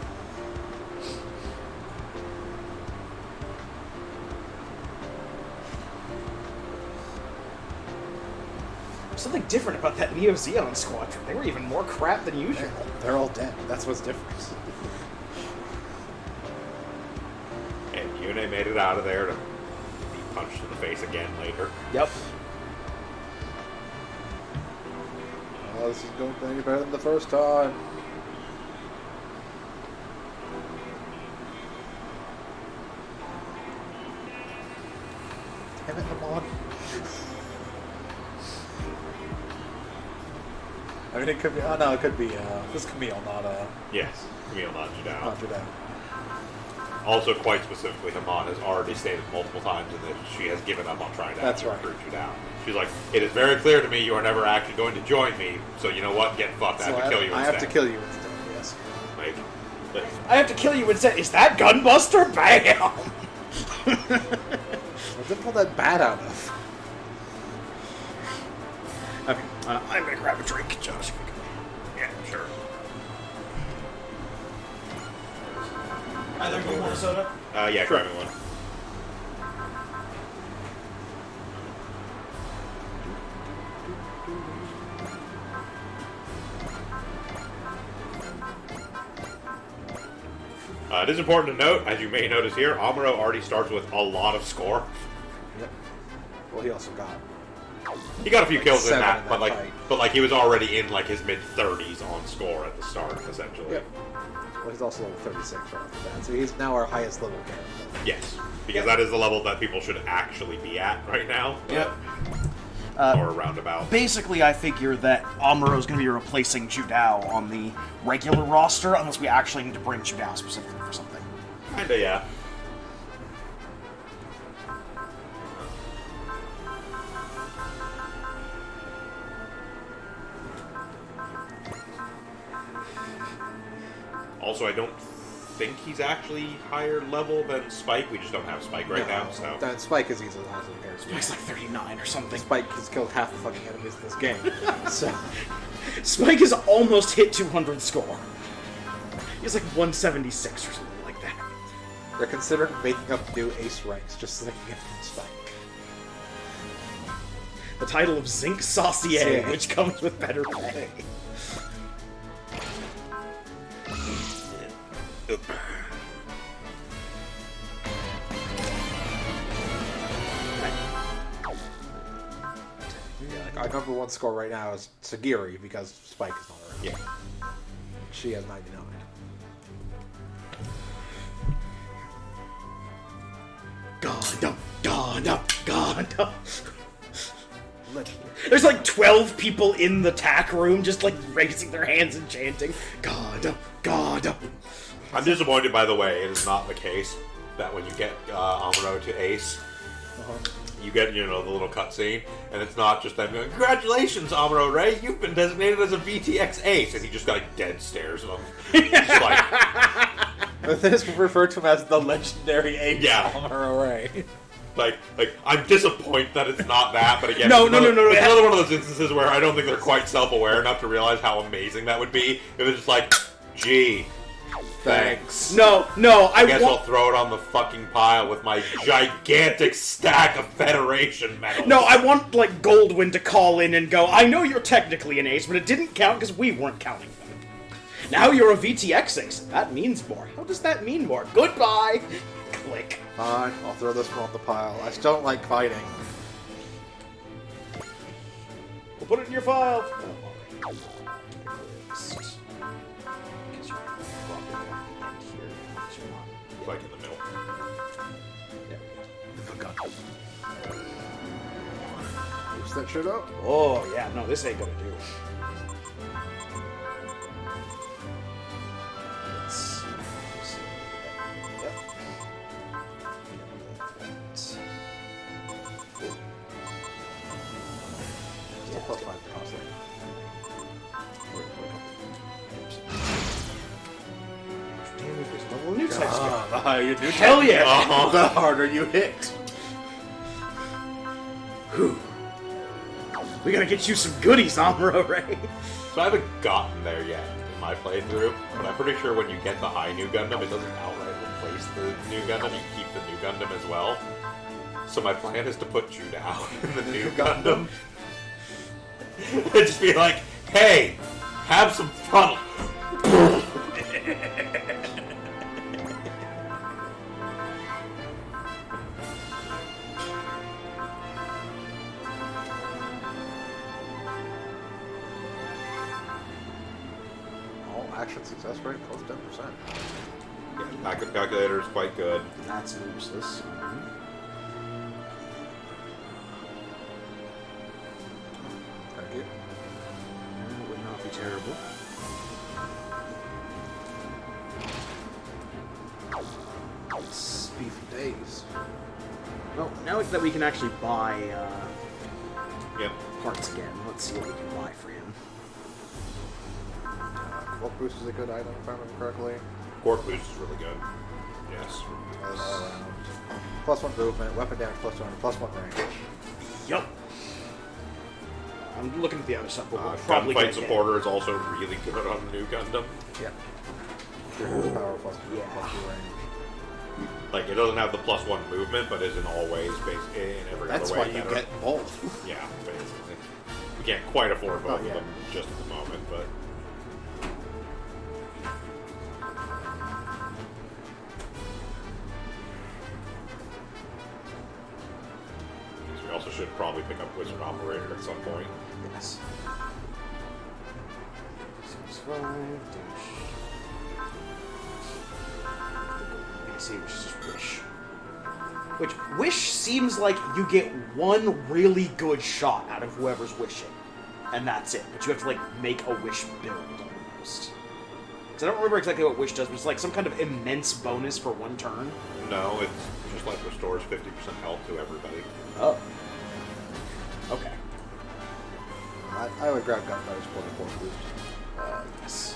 Something different about that Neo Zeon squadron. They were even more crap than usual. They're all dead. That's what's different. And Yune made it out of there to be punched in the face again later. Yep. Oh, this is going any better than the first time. Damn it, Amon. I mean, it could be. Oh no, it could be. This Camille, not Yes, Camille not Judao. not Judao. Also, quite specifically, Haman has already stated multiple times that she has given up on trying to That's actually right. recruit Judao. She's like, it is very clear to me you are never actually going to join me, so you know what? Get fucked. I So have to kill you I instead. have to kill you instead. Yes. Like, I have to kill you instead. Is that Gunbuster? Bam! Where'd they pull that bat out of? Okay, I'm gonna grab a drink, Josh. yeah, sure. Either go more soda. Yeah, grab me one. It is important to note, as you may notice here, Amuro already starts with a lot of score. Yep. Well, he also got. He got a few kills in 7 that, in but that like, fight. he was already in like his mid-30s on score at the start, essentially. Yep. Well, he's also level 36 right off the bat, so he's now our highest level character. Yes, because that is the level that people should actually be at right now. Yep. Or roundabout. Basically, I figure that Amuro's going to be replacing Judao on the regular roster, unless we actually need to bring Judao specifically for something. Kinda, yeah. Also, I don't think he's actually higher level than Spike. We just don't have Spike right now, so. That Spike is easily the highest character. Spike's like 39 or something. Spike has killed half the fucking enemies in this game. So, Spike has almost hit 200 score. He's like 176 or something like that. they're considering making up new ace ranks just so they can get Spike. The title of Zinc Saucier, Yeah. which comes with better pay. Yeah, like our number one score right now is Sagiri because Spike is not around. Yeah. She has 99. Gundam. Legendary. There's like 12 people in the TAC room just like raising their hands and chanting, Gundam. I'm disappointed, by the way, it is not the case that when you get Amuro to Ace, you get, the little cutscene, and it's not just them going, congratulations, Amuro Ray, you've been designated as a VTX Ace, and he just got like dead stares of him. Just like, This is referred to him as the legendary ace. Yeah. Amuro Ray. like, I'm disappointed that it's not that, but again, No, it's no, another- no, no, it's it another one of those instances where I don't think they're quite self-aware enough to realize how amazing that would be. It was just like, gee, thanks. No, I guess I'll throw it on the fucking pile with my gigantic stack of Federation medals. No, I want, like, Goldwyn to call in and go, I know you're technically an ace, but it didn't count because we weren't counting them. Now you're a VTX ace. That means more. How does that mean more? Goodbye! Click. Fine, I'll throw this one on the pile. I still don't like fighting. We'll put it in your file. Oh, alright. List. Because you're probably at the end here. Because you're not. Like in the middle. There we go. Forgot. Boost that shit up. Oh, yeah. No, this ain't gonna do. Let's see. Yep. Still plus 5 cost. Damage is level new type skill. The higher your new Hell type, yeah! the harder you hit. Whew. We gotta get you some goodies, Amuro, right? So I haven't gotten there yet in my playthrough, but I'm pretty sure when you get the high new Gundam, it doesn't outright replace the new Gundam, you keep the new Gundam as well. So my plan is to put you down in the new Gundam. And just be like, hey, have some fun. All action success rate plus 10%. Yeah, backup calculator is quite good. That's useless. Thank you. That would not be terrible. Speed for days. Well, now that we can actually buy Yep. parts again, let's see what we can buy for him. Quark boost is a good item, if I remember correctly. Quark boost is really good. Yes. All around. Plus 1 movement, weapon damage plus 200, plus 1 range. Yup. I'm looking at the other stuff, but we'll probably Gunfight get supporter is also really good on the new Gundam. Yeah. Your power plus 2 Yeah. plus 2 range. Like, it doesn't have the plus 1 movement, but isn't always in every That's other why way you better. get both. Yeah, basically. We can't quite afford both Oh, yeah. of them just at the moment, but... We also should probably pick up Wizard Operator at some point. Yes. 65 see, which is just Wish. Which, Wish seems like you get one really good shot out of whoever's wishing. And that's it. But you have to, like, make a Wish build, almost. Because I don't remember exactly what Wish does, but it's like some kind of immense bonus for one turn. No, it's just like restores 50% health to everybody. Oh. Okay. I would grab Gunfighter's for the Quark boost. Yes.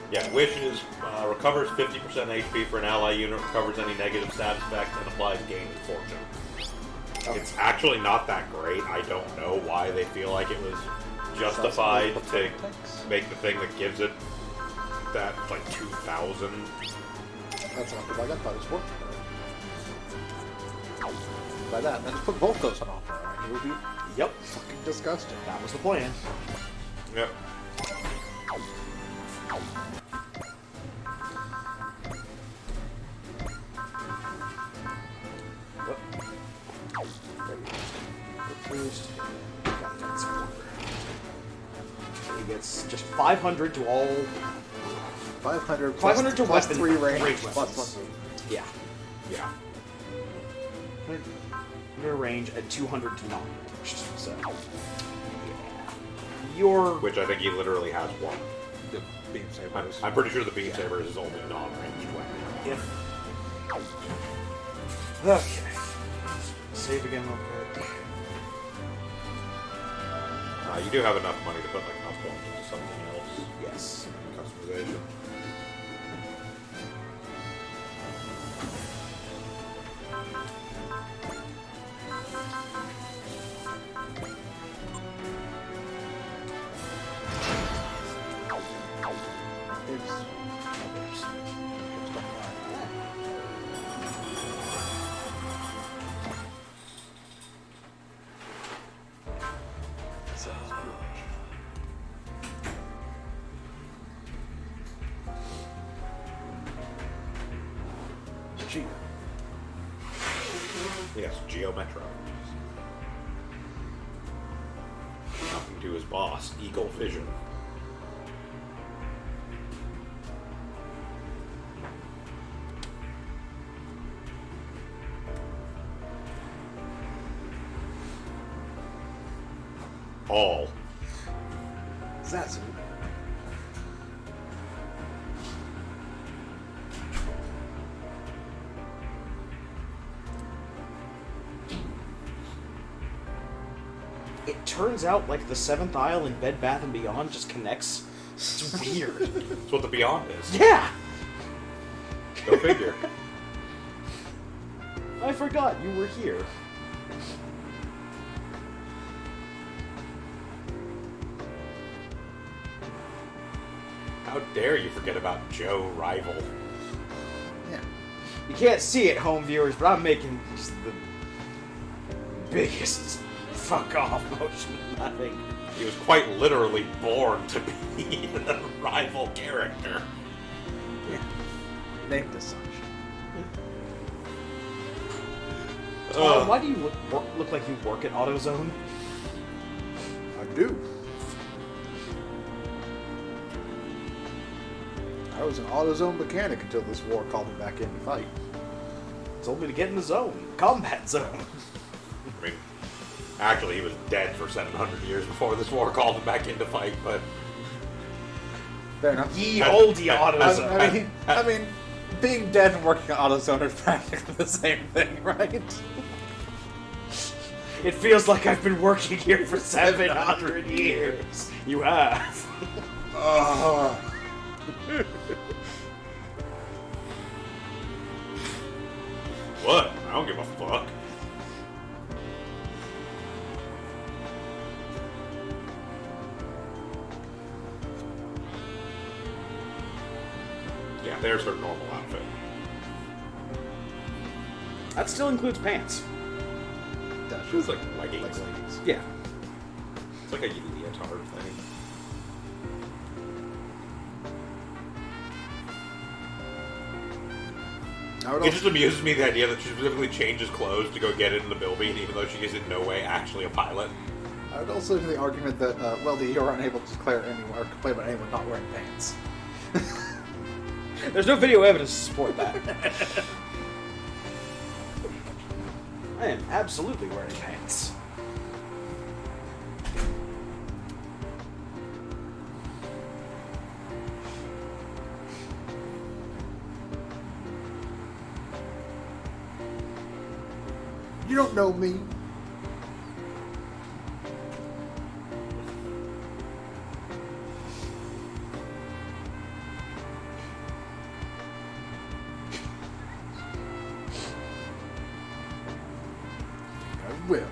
Yeah, Wishes recovers 50% HP for an ally unit, recovers any negative stat effects, and applies gain and fortune. It's actually not that great. I don't know why they feel like it was justified to make the thing that gives it that, like, 2,000. That's enough to buy Gunfighter's for. By that, then just put both those on offer. Right? It would be Yep. fucking disgusting. That was the plan. Yep. He gets just 500 to all. 500 500 to plus weapon 3 range, range plus weapons. 1 movement. Yeah. Yeah. 100 range and 200 to non-ranged. So. Yeah. Your. Which I think he literally has one. The beam sabers. I'm pretty sure the Beam Saber is his only non-ranged weapon. Yeah. Okay. Save again real quick. You do have enough money to put like house bombs into something else. Yes. Customization. Geo. Yes, Geo Metro. Talking to his boss, Eagle Vision. All. Zazu. It turns out like the Seventh Isle in Bed Bath & Beyond just connects. It's weird. That's what the Beyond is. Yeah! Go figure. I forgot you were here. How dare you forget about Joe Rival? Yeah. You can't see it, home viewers, but I'm making just the biggest fuck off motion of nothing. He was quite literally born to be the rival character. Yeah. Named as such. Tom, why do you look like you work at AutoZone? I do. I was an AutoZone mechanic until this war called me back in to fight. Told me to get in the zone. Combat zone. I mean, actually, he was dead for 700 years before this war called him back in to fight, but... Fair enough. Ye olde AutoZone. I mean, being dead and working at AutoZone are practically the same thing, right? It feels like I've been working here for 700 years. You have. What? I don't give a fuck. Yeah, there's her normal outfit. That still includes pants. She was like leggings. Like leggings. Yeah. It's like a leotard thing. I would It also, just amuses me the idea that she specifically changes clothes to go get into the Bilby, even though she is in no way actually a pilot. I would also make the argument that, well, you are unable to declare anyone or complain about anyone not wearing pants. There's no video evidence to support that. I am absolutely wearing pants. You don't know me. I will.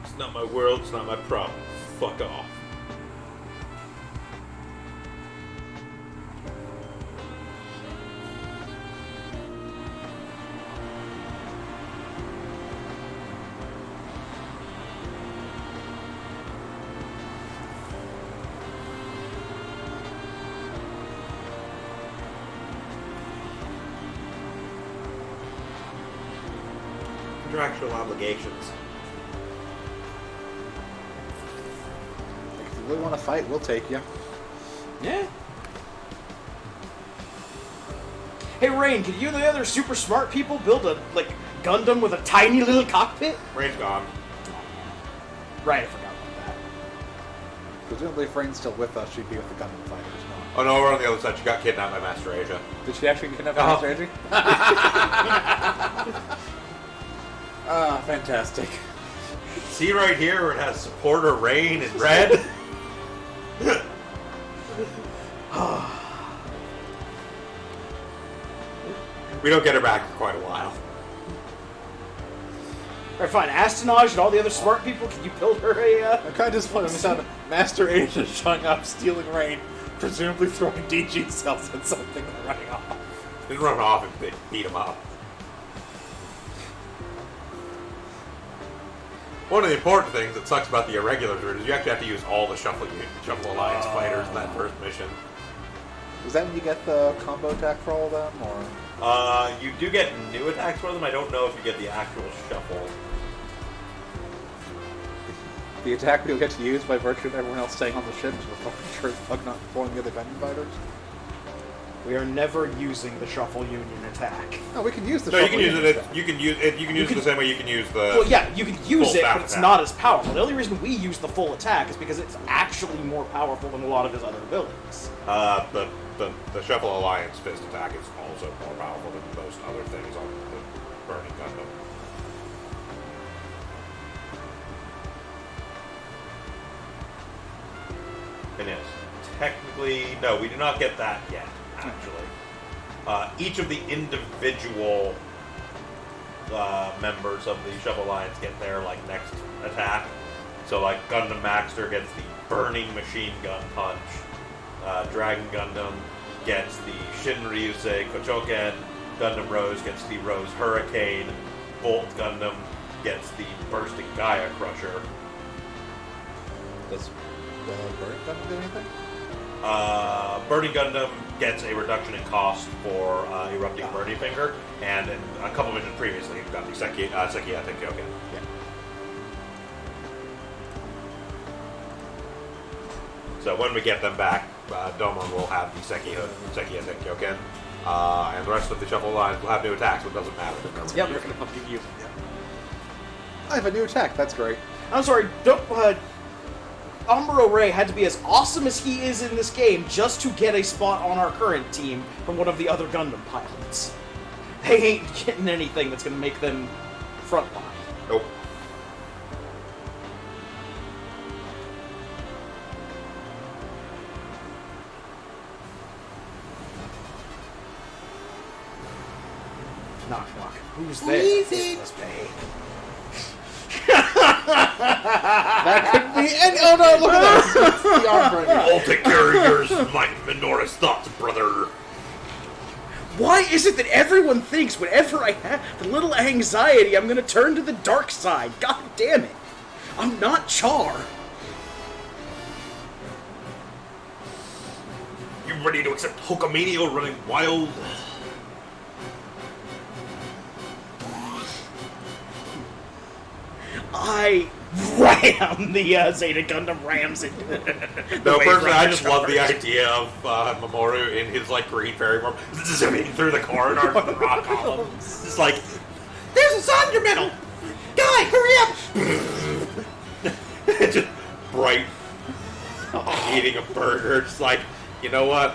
It's not my world, it's not my problem. Fuck off. Contractual obligations. If you really want to fight, we'll take you. Yeah. Hey Rain, can you and the other super smart people build a Gundam with a tiny little cockpit? Rain's gone. Right, I forgot about that. Presumably, if Rain's still with us, she'd be with the Gundam fighters, not. Oh no, we're on the other side. She got kidnapped by Master Asia. Did she actually kidnap Oh. Master Asia? Ah, fantastic. See right here where it has supporter Rain in red? We don't get her back for quite a while. Alright, fine. Astonage and all the other smart people, can you build her a, I'm kind of disappointed in the sound of Master Asia showing up, stealing Rain, presumably throwing DG cells at something and running off. Then run off and beat him up. One of the important things that sucks about the irregular route is you actually have to use all the Shuffle Alliance fighters in that first mission. Does that mean you get the combo attack for all of them, or? You do get new attacks for them. I don't know if you get the actual Shuffle. The attack we'll get to use by virtue of everyone else staying on the ship, so we're fucking sure as fuck not pulling the other Gundam fighters? We are never using the Shuffle Union attack. No, we can use the No, you Shuffle can use Union it. attack. You can use it. You can use it the same way you can use the. Well, yeah, you can use full it, staff but it's attack. not as powerful. The only reason we use the full attack is because it's actually more powerful than a lot of his other abilities. The Shuffle Alliance fist attack is also more powerful than most other things on the Burning Gundam. It is. Technically, no, we do not get that yet, actually. Each of the individual members of the Shuffle Alliance get their, next attack. So, Gundam Maxter gets the Burning Machine Gun Punch. Dragon Gundam gets the Shinryusei Kochoken. Gundam Rose gets the Rose Hurricane. Bolt Gundam gets the Bursting Gaia Crusher. Does Burning Gundam do anything? Burning Gundam gets a reduction in cost for Erupting Burning Finger, and in a couple missions previously, you've got the Sekiya Tenkyoken. Yeah. So when we get them back, Domon will have the Sekiya Tenkyoken, and the rest of the Shuffle Alliance will have new attacks, so it doesn't matter. Yep, we're gonna fucking use it. I have a new attack, that's great. I'm sorry, Umbro Ray had to be as awesome as he is in this game just to get a spot on our current team from one of the other Gundam pilots. They ain't getting anything that's gonna make them frontline. Nope. Knock, knock. Who's there? It must be. That could be any. Oh no, look at this! It's the arm breaker. I'll take care of yours, my Minora's thoughts, brother. Why is it that everyone thinks whenever I have a little anxiety, I'm gonna turn to the dark side? God damn it. I'm not Char. You ready to accept Hulkamania running wild? I ram the Zeta Gundam rams into the No, Wave personally, I Runner just love the covers. idea of Mamoru in his green fairy form zipping through the corridor of the rock columns. It's like, there's a Sandra medal! Guy, hurry up! Just bright, eating a burger. Just you know what?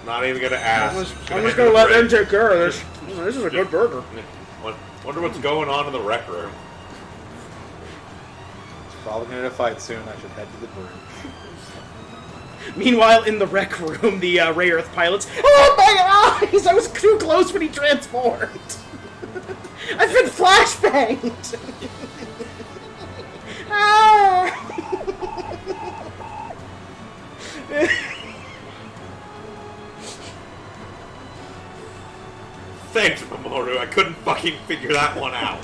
Not even gonna ask. I'm just gonna let them take care of this. This is a good burger. Wonder what's going on in the rec room. Probably gonna fight soon. I should head to the bridge. Meanwhile, in the rec room, the Ray Earth pilots. Oh my eyes! I was too close when he transformed. I've been flashbanged. Ah! Thanks, Mamoru. I couldn't fucking figure that one out.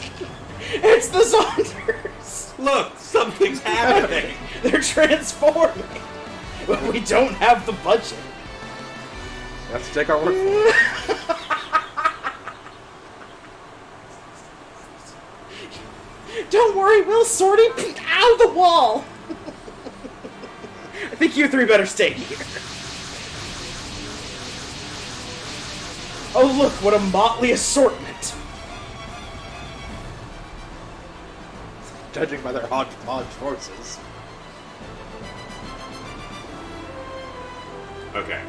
It's the Saunders. Look, something's happening. They're transforming. But we don't have the budget. You have to take our word for it. Don't worry, we'll sort it out of the wall. I think you three better stay here. Oh look, what a motley assortment. Judging by their hodgepodge forces. Okay,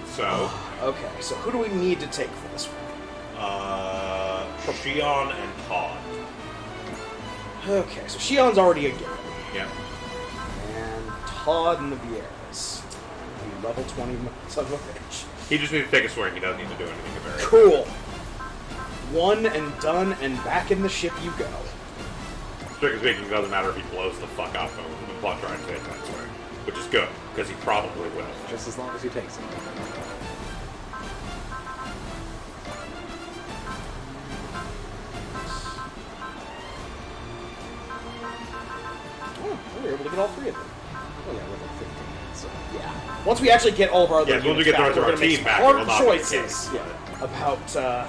so Okay, so who do we need to take for this one? Shion and Todd. Okay, so Shion's already a given. Yeah. And Todd and the Vieras. The level 20 son of a bitch. He just needs to take a swing. He doesn't need to do anything very. Cool. One and done, and back in the ship you go. Strictly speaking, it doesn't matter if he blows the fuck up upon trying to take that swing, which is good because he probably will. Just as long as he takes it. able to get all 3 of them. Oh yeah, we're like 15. So. Yeah. Once we actually get all of our other Yeah, once we units get the back, rest of we're our gonna make team some back, hard we'll not be choices kidding. about.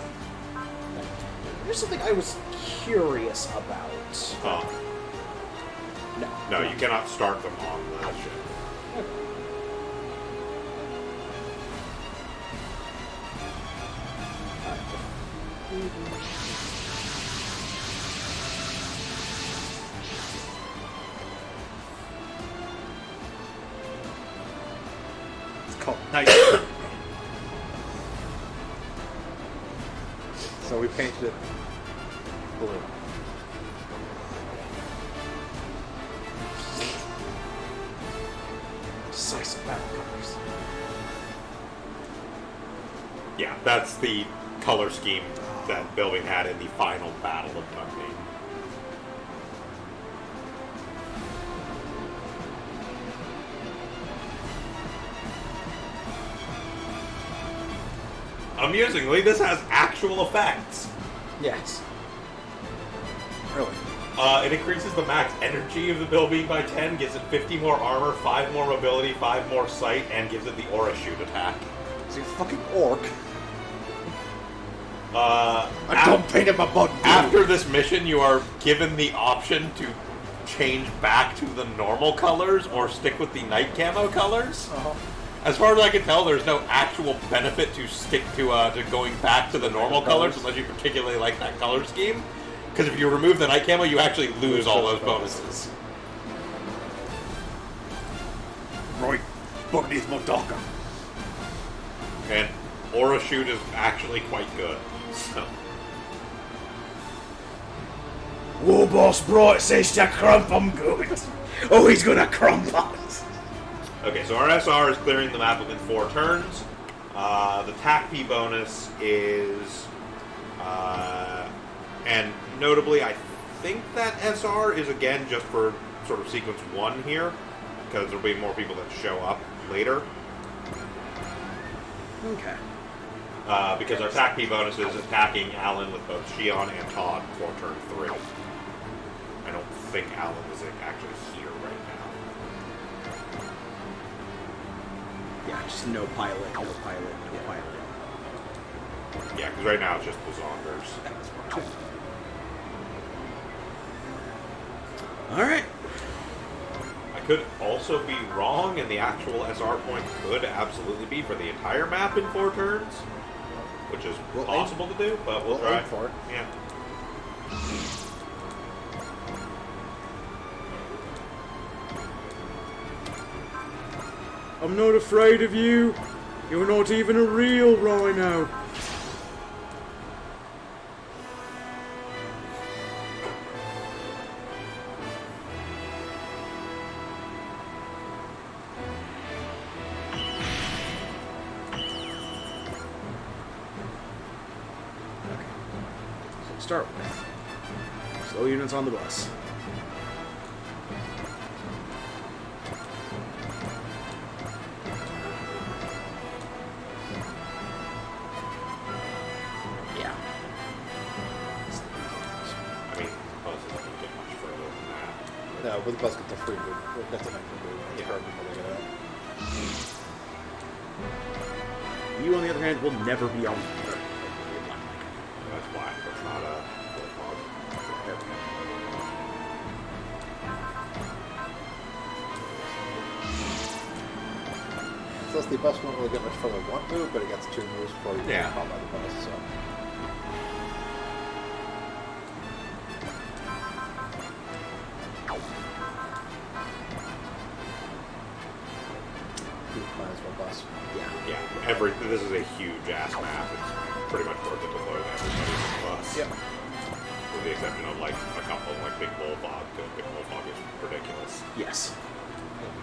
Here's something I was curious about. Oh. No. No, you cannot start them on the ship. It's called night. So we painted it blue. Decisive battle colors. Yeah, that's the color scheme that Building had in the final battle of Dunedin. Amusingly, this has actual effects. Yes. Really? It increases the max energy of the Bill Beam by 10, gives it 50 more armor, 5 more mobility, 5 more sight, and gives it the Aura Shoot attack. It's a fucking orc. Uh, I don't paint him a bug. After this mission, you are given the option to change back to the normal colors or stick with the night camo colors. Uh-huh. As far as I can tell, there's no actual benefit to stick to going back to the normal colors unless you particularly like that color scheme. Because if you remove the night camo, you actually lose all those bonuses. Right. Bug needs more darker. And Aura Shoot is actually quite good. So. War Boss Bright says to crump, I'm good. Oh, he's gonna crump us. Okay, so our SR is clearing the map within 4 turns. The TAC-P bonus is... and notably, I think that SR is again just for sort of sequence 1 here, because there'll be more people that show up later. Okay. Because our TAC-P bonus is attacking Alan with both Shion and Todd for turn 3. I don't think Alan is actually here right now. Yeah, just no pilot, no pilot, no pilot. Yeah, because right now it's just the Zonders. Alright. I could also be wrong, and the actual SR point could absolutely be for the entire map in 4 turns, which is We'll possible to do, but we'll we'll try. aim for it. Yeah. I'm not afraid of you. You're not even a real rhino. So to start with, slow units on the bus. Yeah. I mean, bus doesn't get much further than that. No, but the bus gets a free move. That's an extra move. It's hard before they get out. You, on the other hand, will never be on. That's black. That's not a Warthog. There we go. Plus, the bus won't really get much further one move, but it gets 2 moves before you Yeah. get caught by the bus. So. Might as well bus. Yeah, this is a huge ass map. It's pretty much worth it to load everybody on the bus. Yep. With the exception of like a couple like Big Bullfog, because Big Bullfog is ridiculous. Yes.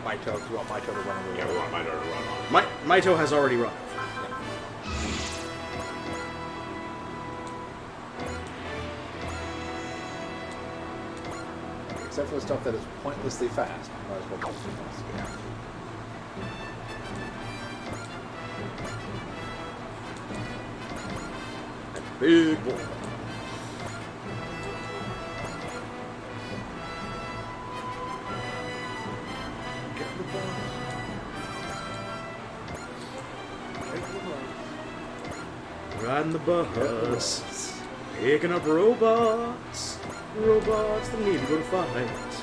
Maito, you want Maito to run over Yeah, we want Mito to run on. Maito has already run. Except for the stuff that is pointlessly fast. Might as well bus the bus. Yeah. Big boy. Riding the bus. Picking up robots. Robots that need to go to fight.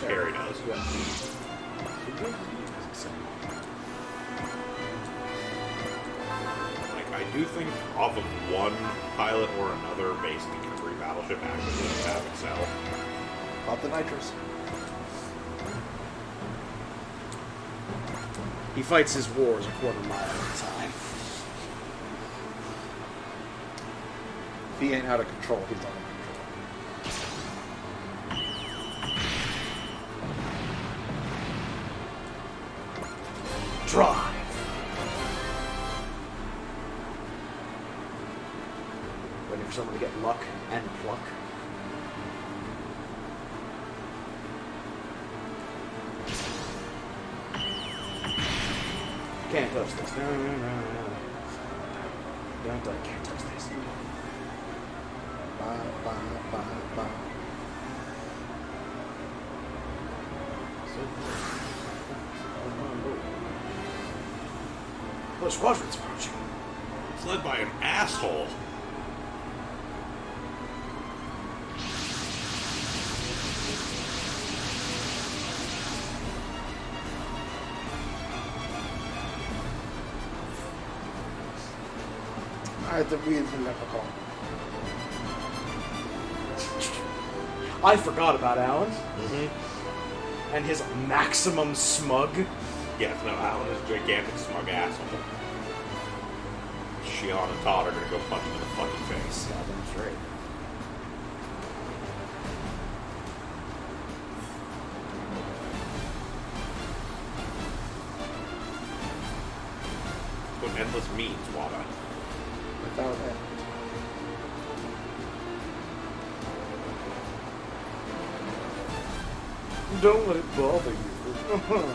Harry does. Like, I do think off of one pilot or another, basically every battleship actually does have Excel. Pop the nitrous. He fights his wars a quarter mile at a time. If he ain't out of control, he's not in control. Drive! Waiting for someone to get luck and pluck. Can't touch this. No. Can't touch this. Ba, ba, ba, ba. Oh, squadron's approaching. It's led by an asshole. The weird leprechaun. I forgot about Alan Mm-hmm. and his maximum smug. Yes, no, Alan is a gigantic smug asshole. Shion and Todd are gonna go punch him in the fucking face. Goddamn straight. That's what endless means, Wada. Without end. Don't let it bother you.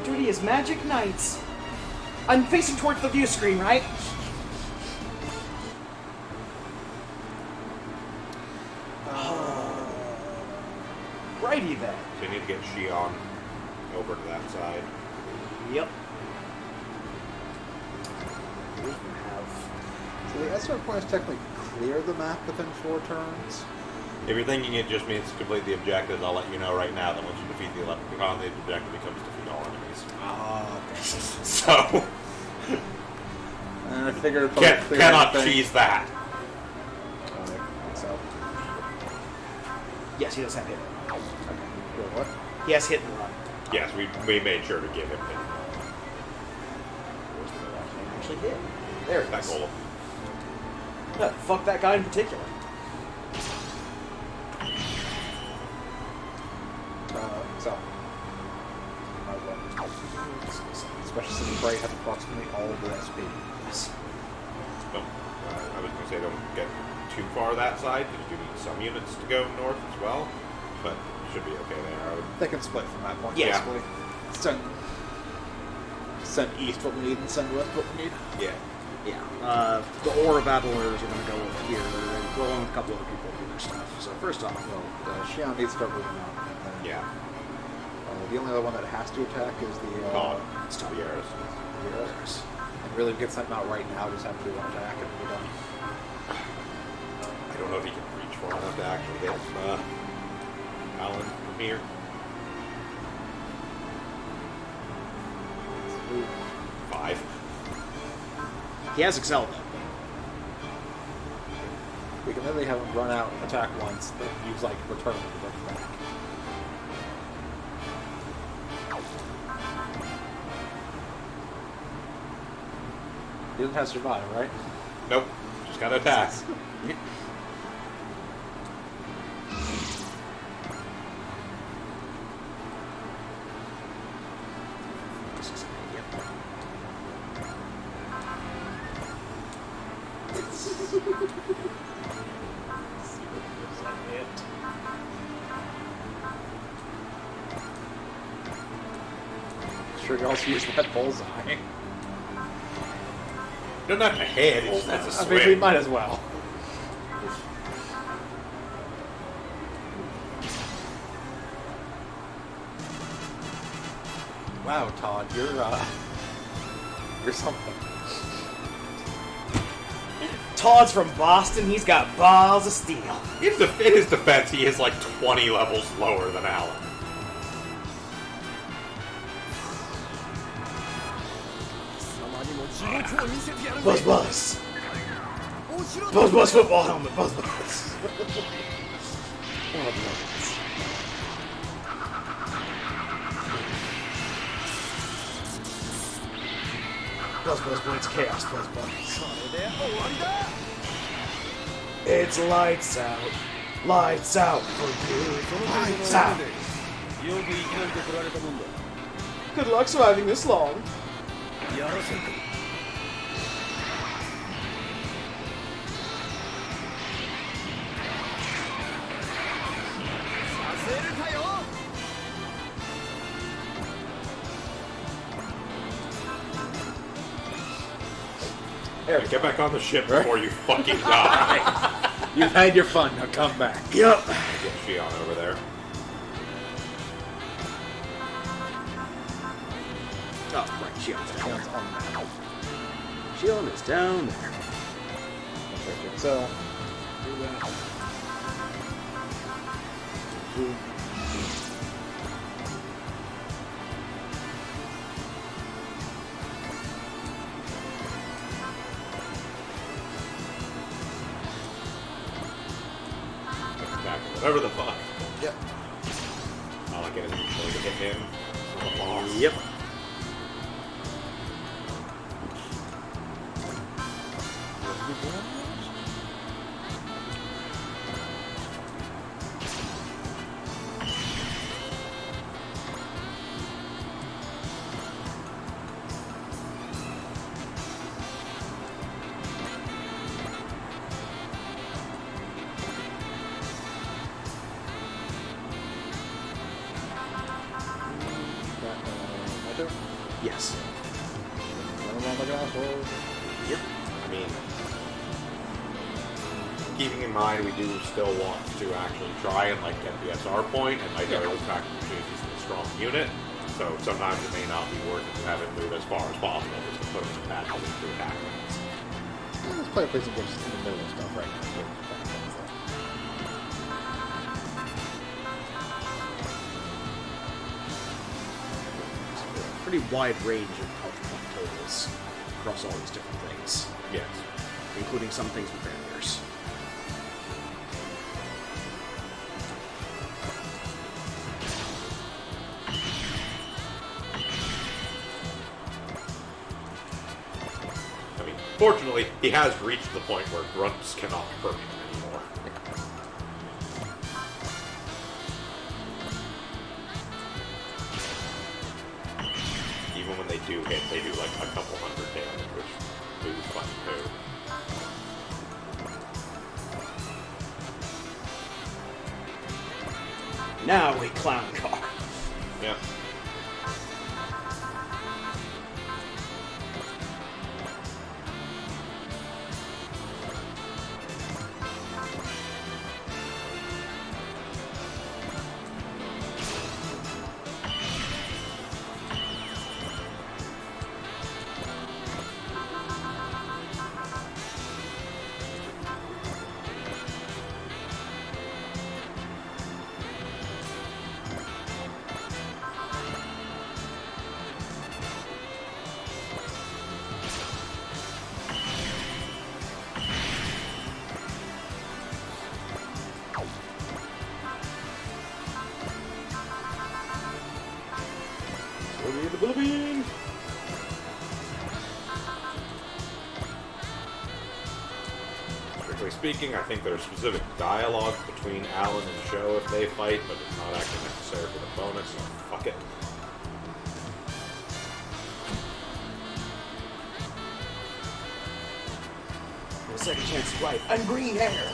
Duty is Magic Knights. I'm facing towards the view screen, right? Righty then. So you need to get Shion over to that side. Yep. So the SR points technically clear the map within 4 turns. If you're thinking it just means complete the objectives, I'll let you know right now that once you defeat the Leprechaun, the objective becomes defeat all enemies. Ah, okay. So, And I figured it'd probably clear cannot everything. cheese that. Alright, so. Yes, he does have hit. Okay. Wait, what? He has hit and run. Yes, we made sure to give him hit. Where's the last name actually hit? There it That is. goal. No, fuck that guy in particular. So. Might as well. Especially since Bray has approximately all of the SP. Yes. No, I was going to say don't get too far that side, because you do need some units to go north as well. But should be okay there. I would. They can split from that point, Yeah. basically. Send east what we need and send west what we need. Yeah. Yeah. The Aura Battlers are going to go over here, and go along with a couple other people do their stuff. So first off, Well, Shion needs to start moving out. And then, Yeah. the only other one that has to attack is the Todd. it's tough. The Ares. Heroes. And really, if we get something out right now, just have to do one attack and we're done. I don't know if he can reach far enough to actually hit Alan from here. Move. 5. He has Excel, though. We can literally have him run out, attack once, then use like return to bring it back. He doesn't have survive, right? Nope. Just gotta attack. Sure, you also use that bullseye. Doesn't have to hit. It's just that's a I swing. mean, we might as well. Wow, Todd, you're something. Todd's from Boston. He's got balls of steel. In his defense, he is like 20 levels lower than Alan. Buzz Buzz. Buzz Buzz football helmet. Buzz Buzz. Buzz Buzz Blitz Chaos. Buzz Buzz. It's lights out. Lights out for you. Lights out. Good luck surviving this long. Eric, get back on the ship before you fucking die. You've had your fun, now come back. Yep. Get Shion over there. Oh, right. Shion's down That's there. on that. Shion is down there. Okay, so, do that. Back, whatever the fuck. Yep. I like it. Really to hit him. I'm a boss. Yep. Yes. Yep. I mean, keeping in mind we do still want to actually try and like get the SR point, and like there is practical opportunities in a strong unit. So sometimes it may not be worth it to have it move as far as possible just to put him in a bad position to attack things. Let's play a place that gets in the middle of stuff right now. Pretty wide range of health point totals across all these different things, Yes. including some things with barriers. I mean, fortunately, he has reached the point where grunts cannot hurt him anymore. Even when they do hit, they do like a couple hundred damage, which is fun too. Now we clown car. Yeah. The Bully Bean! Strictly speaking, I think there's specific dialogue between Alan and Show if they fight, but it's not actually necessary for the bonus, so fuck it. A second chance of life. I'm green hair!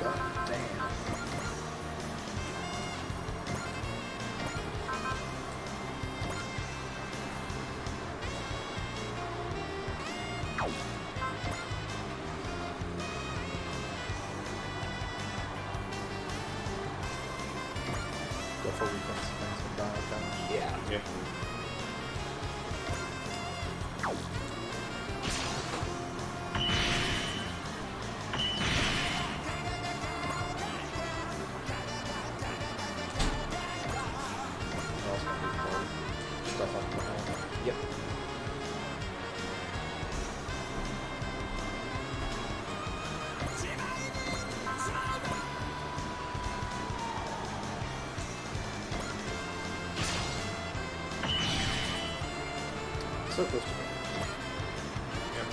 God damn. Go for weekends things with Donald Trump. Yeah. Yeah. What else can be called? Stuff up the hole. Yep. So close to me. Yep.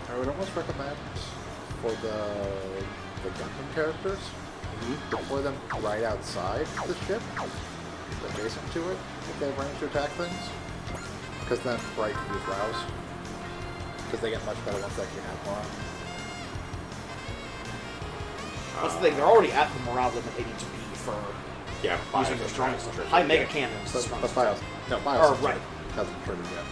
I would almost recommend for the Gundam characters, deploy them right outside the ship, adjacent to it, if they have range to attack things. Because then Bright can use Rouse. Because they get much better once they actually have more. That's the thing, they're already at the morale limit they need to be for Yeah, using their strongest. High Mega Cannons. But, the but strongest. Bios, no, Bios Or, right. hasn't triggered yet.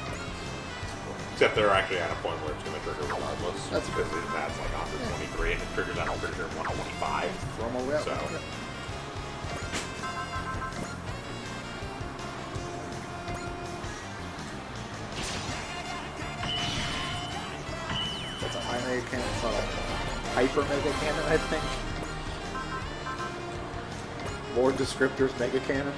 Except they're actually at a point where it's going to trigger regardless. That's because that's like 123 and it triggers at 125. Throw them away. So. Yeah. That's a high Mega Cannon. It's not a Hyper Mega Cannon, I think. More descriptors Mega Cannon.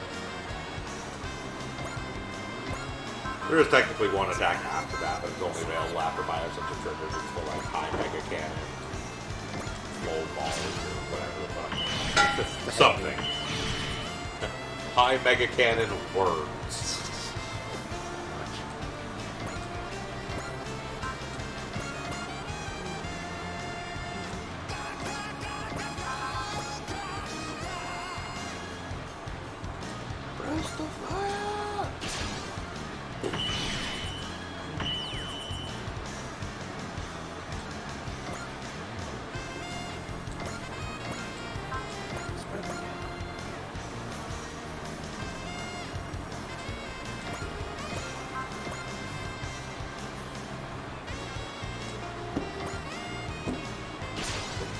There is technically one attack after that, but it's only available after Biosensitive triggers. It's the like high Mega Cannon, low volley, or whatever the fuck. Something. High Mega Cannon words. Burst of fire!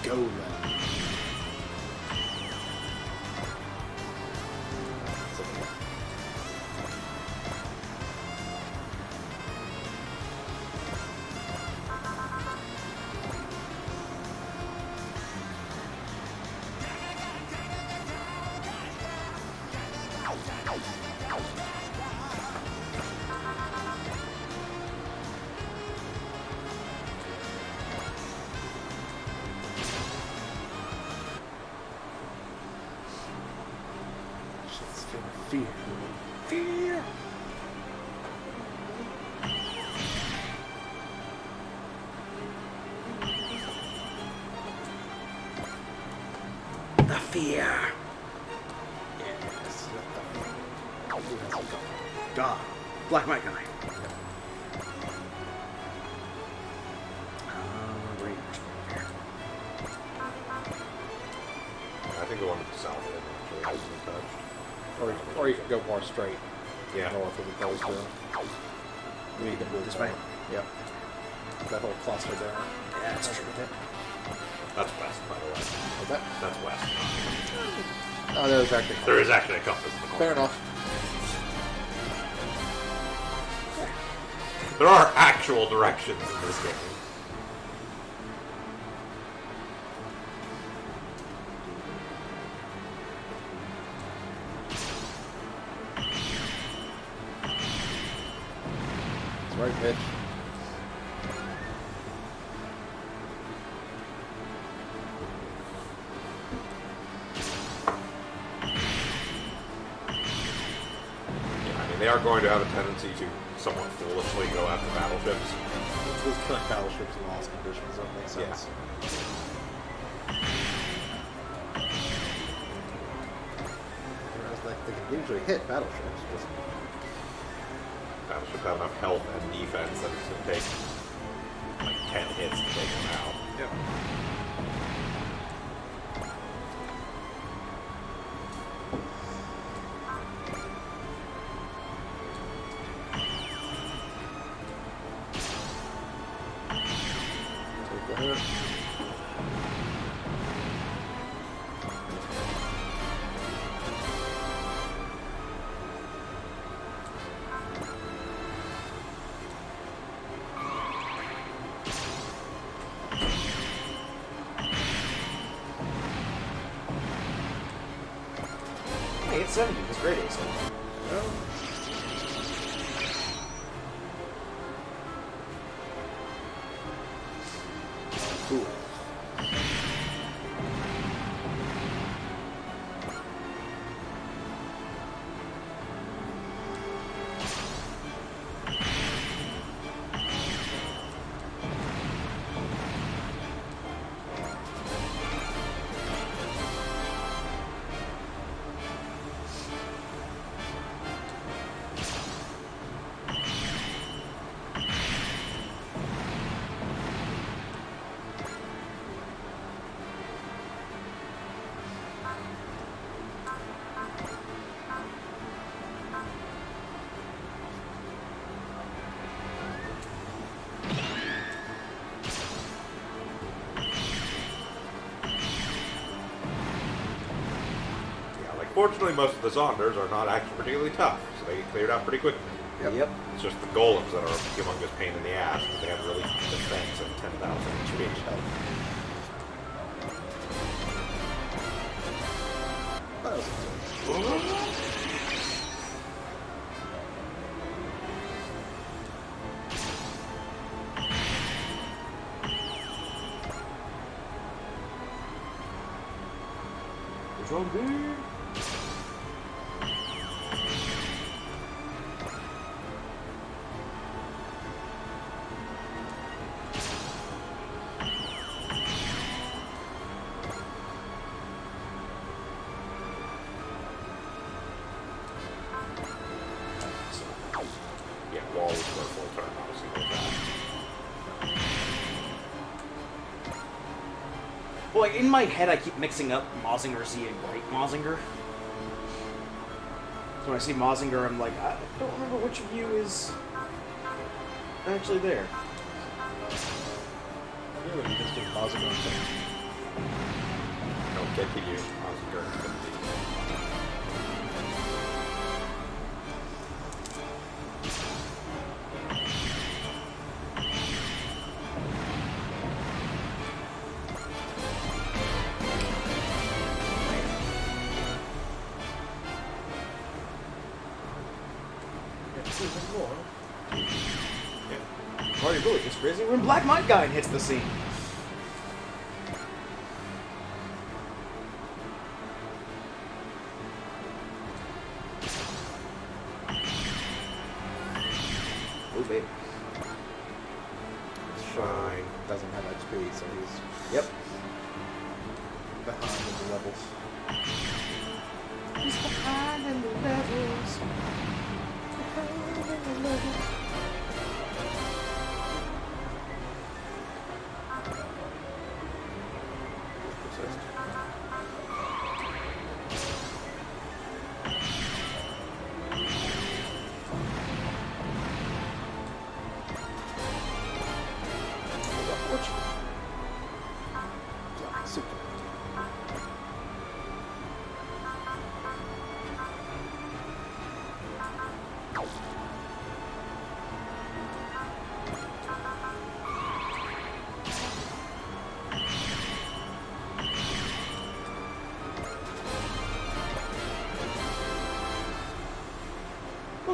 Go then. Shit's fear. Fear! The fear. Yes, who has it going? God. Black Mike Guy. Right. think the one to the south of it actually hasn't been touched. Or you can go more straight Yeah. north of the Bell's Doom. Maybe you can move This more. way? Yep. That whole cluster there. Yeah, that's true. That's west, by the way. Is that? That's west. Oh, there's actually. There is actually a compass in the corner. Fair enough. There are actual directions in this game. It's right, bitch. Yeah, I mean, they are going to have a tendency to somewhat foolishly go after battleships. Those current battleships in lost conditions don't make sense. Whereas they can usually hit battleships. Just Battleships have enough health and defense that it's going to take like 10 hits to take them out. Yep. take the hit. Hey, it's 70. That's great, Ace. Well, cool. Yeah, like fortunately most of the Zonders are not actually particularly tough, so they get cleared out pretty quickly. Yep. It's just the golems that are a humongous pain in the ass because they have really defense and 10,000 HP. That was Zombie. Yeah, walls for a full turn, not a single attack. Well, like, in my head, I keep mixing up Mazinger Z and Great Mazinger. So when I see Mazinger, I'm like, I don't remember which of you is actually there. really just a positive thing. Don't get to you. Oscar and Timothy. Party really gets crazy when Black Mike Guy hits the scene. Oh, baby. Fine. Doesn't have XP, so he's Yep. behind in the levels. He's behind in the levels. Behind in the levels.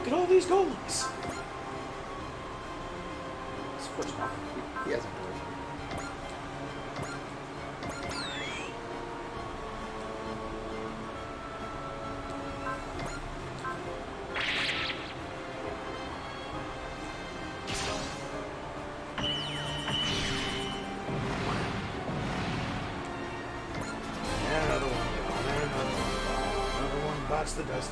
look at all these golems. Of course not. He has intuition. Another one gone, another one bites the dust.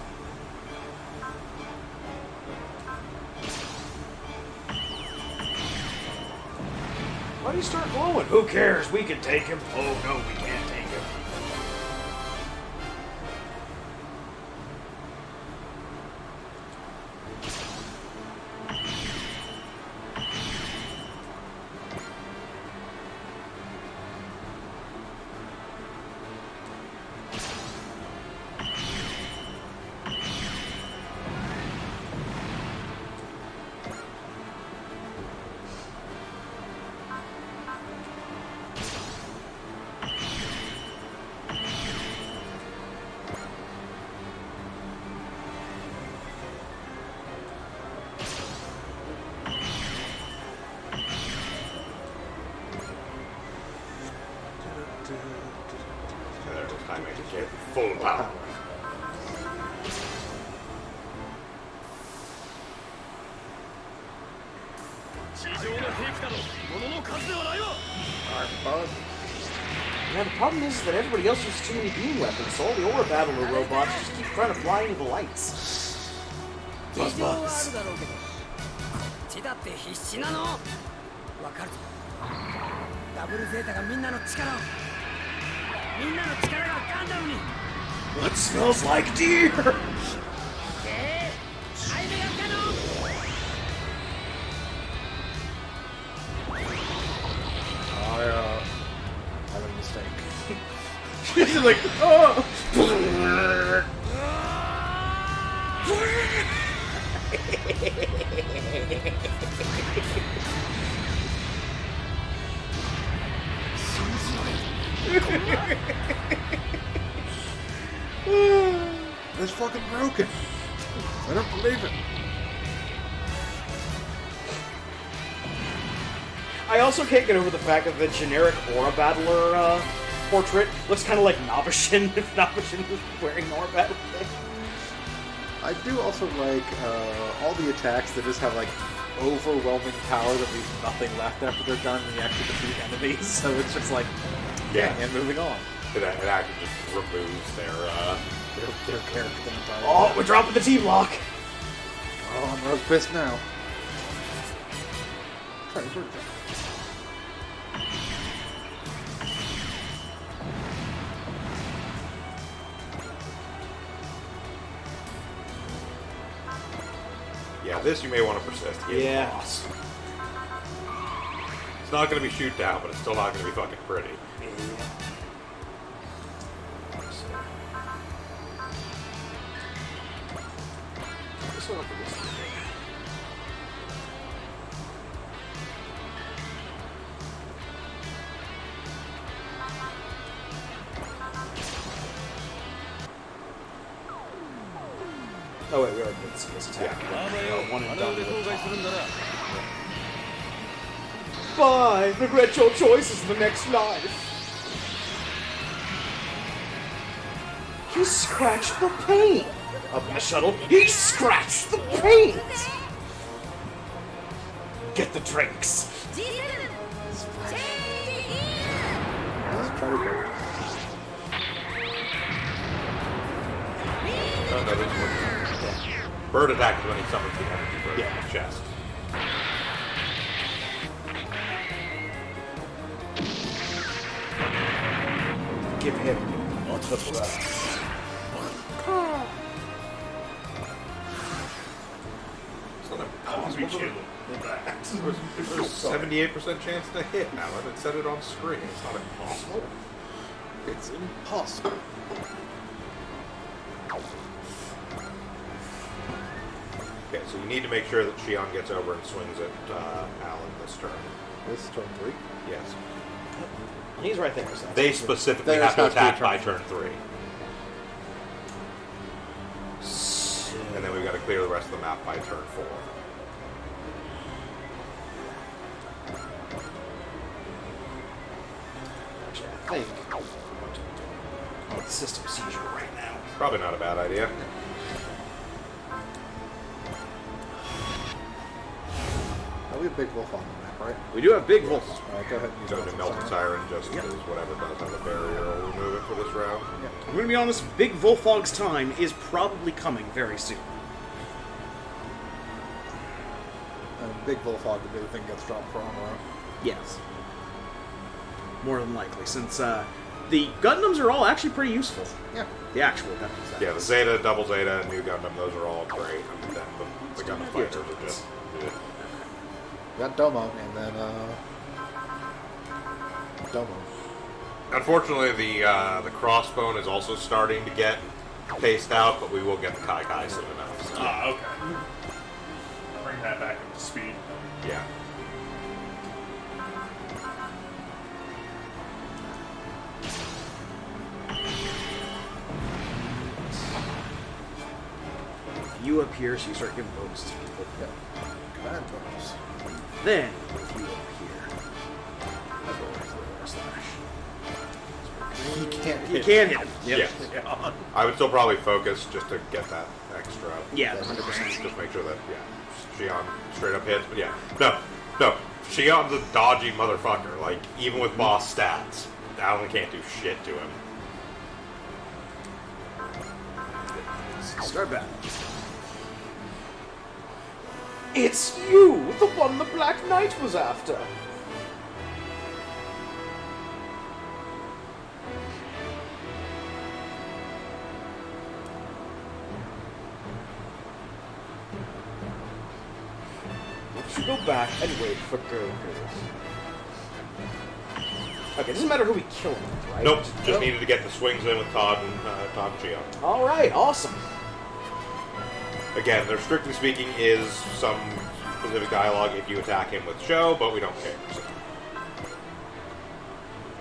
Why do you start glowing? Who cares? We can take him. Oh no, we can't take him. There's a time I get full power. 地上の兵器だろ物の数ではないわ Bug. Yeah, the problem is that everybody else uses too many beam weapons, so all the Aura Battler robots just keep trying to fly into the lights. 事情はあるだろうけどこっちだって必死なのわかるぞダブルゼータがみんなの力がガンダムに What smells like deer? アイメガキャノン I made a mistake. She's like, oh! It's fucking broken. I don't believe it. I also can't get over the fact that the generic Aura Battler portrait looks kind of like Nabashin if Nabashin was wearing Aura Battler thing. I do also like all the attacks that just have like overwhelming power that leaves nothing left after they're done when you actually defeat enemies. So it's just like, yeah, and moving on. It actually just removes their character entirely. Oh, we're dropping the T-block! Oh, I'm rose pissed now. Yeah, this you may want to persist. He is Yeah. a boss. It's not going to be shoot down, but it's still not going to be fucking pretty. This one up for this. Oh wait, we already did this attack. One and done with it. Bye! Regret your choices in the next life! He scratched the paint! Up in the shuttle, he scratched the paint! Get the drinks! Let's try to go. No, this one. Bird attack is when he summons the energy bird in his chest. Give him the blood. So then, there's a 78% chance to hit, Alan. It said it on screen. It's not impossible. It's impossible. Okay, so you need to make sure that Shion gets over and swings at Alan this turn. This is turn 3. Yes. He's right there. So They specifically There's have to has to be attack by turn turn 3. And then we've got a clear the rest of the map by turn 4. Actually, I think the system seizure right now. Probably not a bad idea. Oh, we have Big Wolf on the map, right? We do have big wolves. Alright, go ahead and use Go to Melted Siren just Yep. because whatever does have a barrier will remove it for this round. I'm gonna be honest, Big Volfog's time is probably coming very soon. And Big Wolfhog, the big thing gets dropped for armor. Yes. More than likely, since the Gundams are all actually pretty useful. Yeah. The actual Gundams. that Yeah, the is. Zeta, Double Zeta, New Gundam, those are all great. And then the Gundam fighters are just... We got Domo, and then, Domo. Unfortunately, the crossbone is also starting to get paced out, but we will get the Kai Kai soon enough. So. Okay. Bring that back up to speed. Yeah. If you appear, so you start giving bonus to people. Yeah. Command bonus. Then, if you appear, I go with the slash. He can't You hit. can hit him. Yeah. Yeah. I would still probably focus just to get that extra. Yeah, 100%. Just make sure that, yeah, Shion straight up hits. But yeah, no. Shion's a dodgy motherfucker. Like, even with boss stats, Alan can't do shit to him. Start battle. It's you, the one the Black Knight was after. Let's go back and wait for Goku. Okay, doesn't matter who we kill him with, right? Nope, just needed to get the swings in with Todd and Shion. All right, awesome. Again, there strictly speaking is some specific dialogue if you attack him with show, but we don't care. So.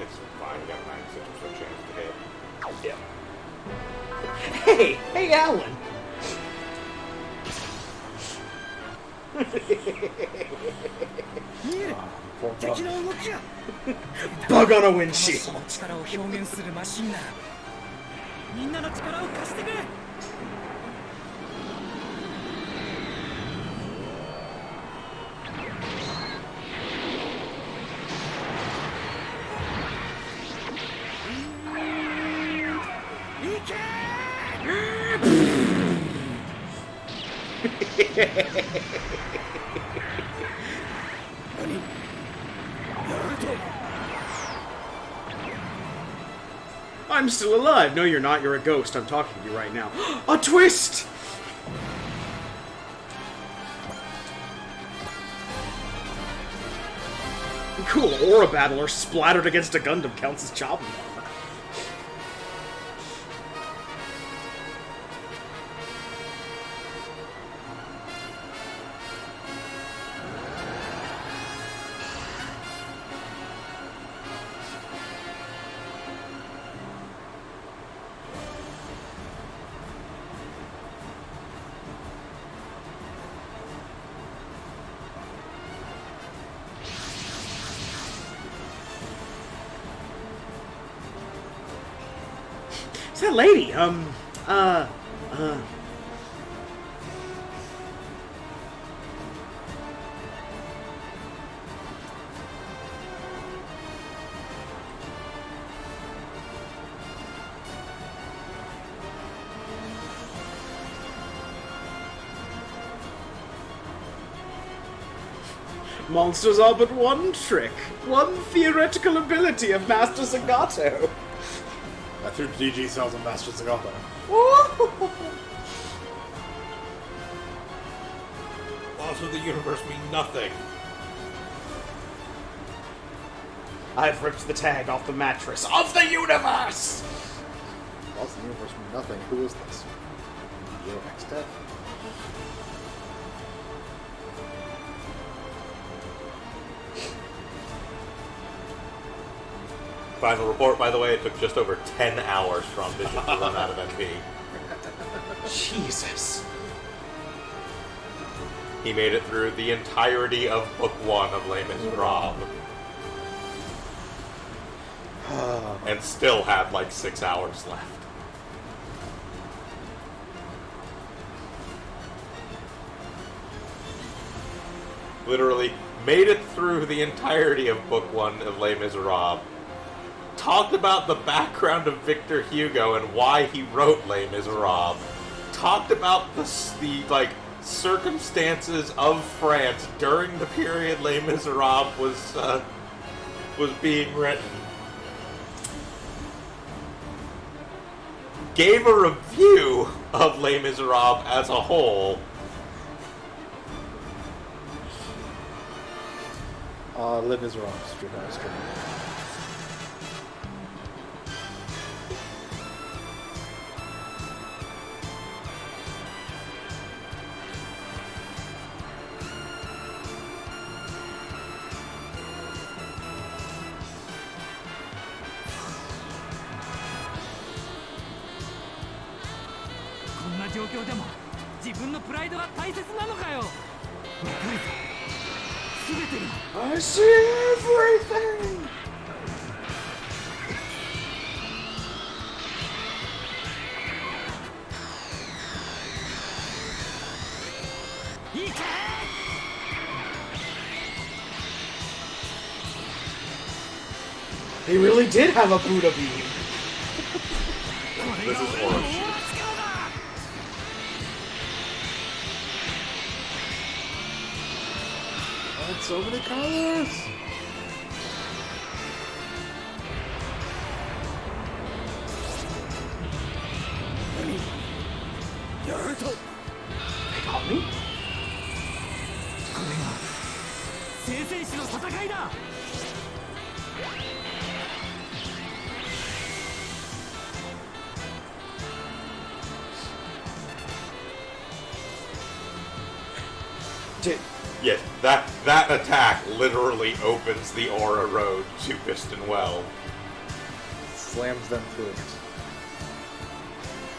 It's fine, we got a 96% chance to hit. Yeah. Hey, Alan. Bug on a windshield. の力を表現するマシンならみんなの力を貸してくれ。行け！ I'm still alive. No, you're not. You're a ghost. I'm talking to you right now. A twist! Cool. Aura Battler splattered against a Gundam counts as chopping armor. It's that lady. Monsters are but one trick, one theoretical ability of Master Zagato. I threw DG cells on Master Zagato. Laws of the universe mean nothing. I've ripped the tag off the mattress of the universe! Lost the universe from nothing. Who is this? Yo, X-Death? Final report, by the way, it took just over 10 hours from Bishop to run out of MP. Jesus. he made it through the entirety of Book 1 of Les Miserables. And still had like 6 hours left. Literally made it through the entirety of Book 1 of Les Miserables. Talked about the background of Victor Hugo and why he wrote Les Miserables. Talked about the circumstances of France during the period Les Miserables was being written. Gave a review of Les Miserables as a whole. Les Miserables, stream.こんな状況でも自分のプライドが大切なのかよ。わかるぞ。全てが I see everything! いいか He really did have a Buddha beam. This is Orochi. That's so many colors! They got me? これが聖戦士の戦いだ。 Yes, that attack literally opens the Aura Road to Piston Well. Slams them through it.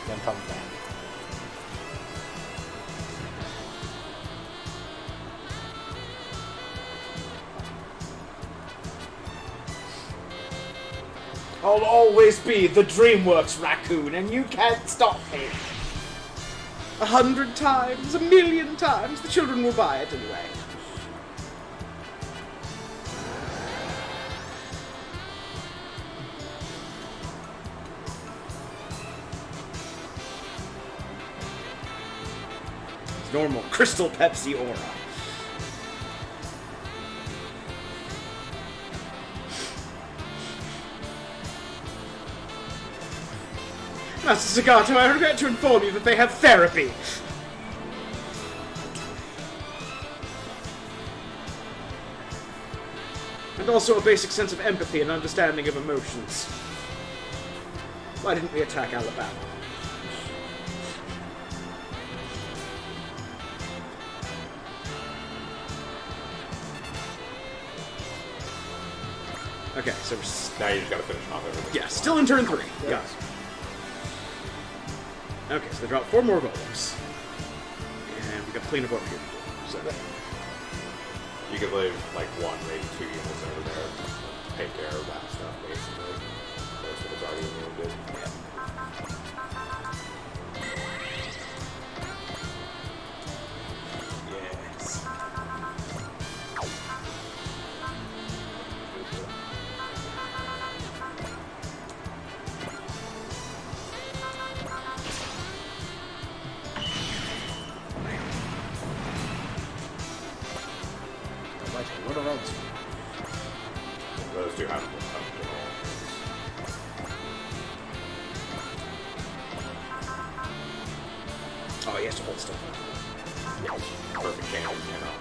Then comes back. I'll always be the DreamWorks raccoon, and you can't stop me. 100 times, 1,000,000 times, the children will buy it anyway. It's normal Crystal Pepsi aura. Master Sagato, I regret to inform you that they have therapy. And also a basic sense of empathy and understanding of emotions. Why didn't we attack Alabama? Okay, so we're Now you just gotta finish off everything. yeah, still in turn 3. Yes. Yeah. Okay, so they drop 4 more golems. And we got clean up over here. So You could leave like 1, maybe 2 units over there. Take care of that stuff, basically. Most of it's already wounded. Yes. Right, what are those? Those two have to oh, he has to hold stuff. perfect cannon, you know.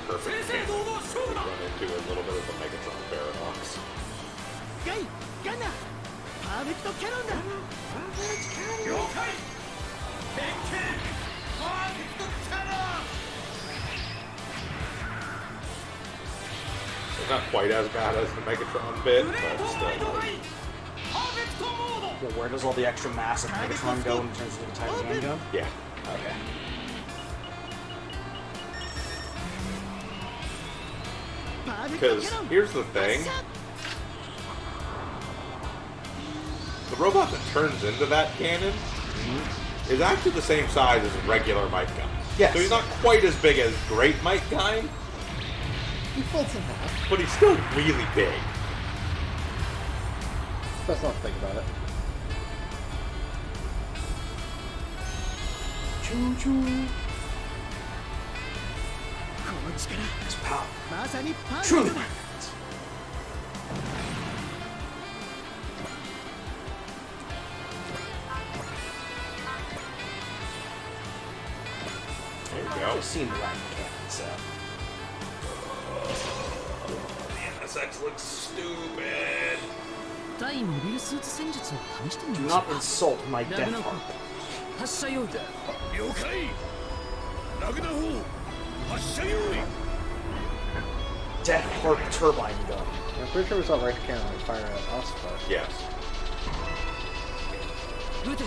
Perfect cannon. Run into a little bit of the Megatron paradox. ガイガンナパーフェクトキャノンだ。了解。鉄拳パーフェクトキャノン。quite as bad as the Megatron bit, but still. Well, where does all the extra mass of Megatron go in terms of the tiny handgun? Yeah. Okay. Because here's the thing. The robot that turns into that cannon is actually the same size as a regular Might Gun. Yes. So he's not quite as big as Great Might Gun, He folds in half. but he's still really big. Let's not think about it. Choo choo. この力 It's power. まさにパーフェ Truly. クトだ There you I've go. seen the Ryan cannon, so. The NSX looks stupid. 対モビルスーツ戦術を試してみ Do ましょ not insult my うラ death グナホ heart. 発射用意だ了解ラグナ砲発射用意 Death heart turbine gun. I'm pretty sure we saw right cannon like fire at us first. Yes. 撃て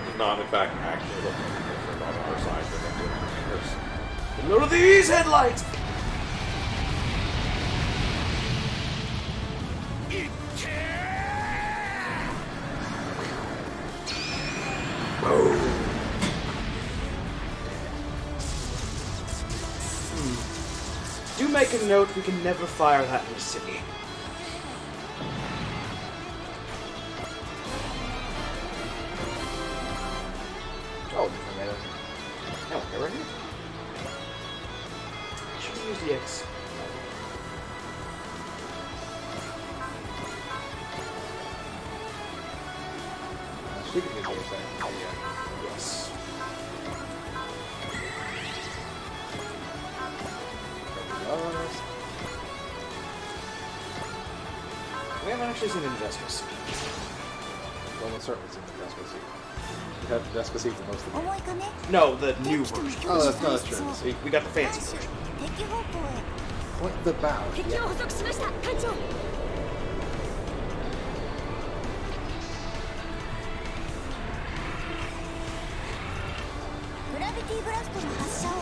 Does not, in fact, actually look any different on our side than it did on theirs. Look at these headlights! いっけ Do make a note, we can never fire that in the city. Oh, I made it. Oh, they're right here. Should use the X. Speaking of these things, Yes. We haven't actually seen an Industrial City. Almost certainly seen the Despacito. We had the Despacito for most of the game. 重いかね No, the new version. Oh, that's not true. See, We got the fancy version. 敵方向へ point the bow. 敵を捕捉しました艦長 グラビティブラストの発射を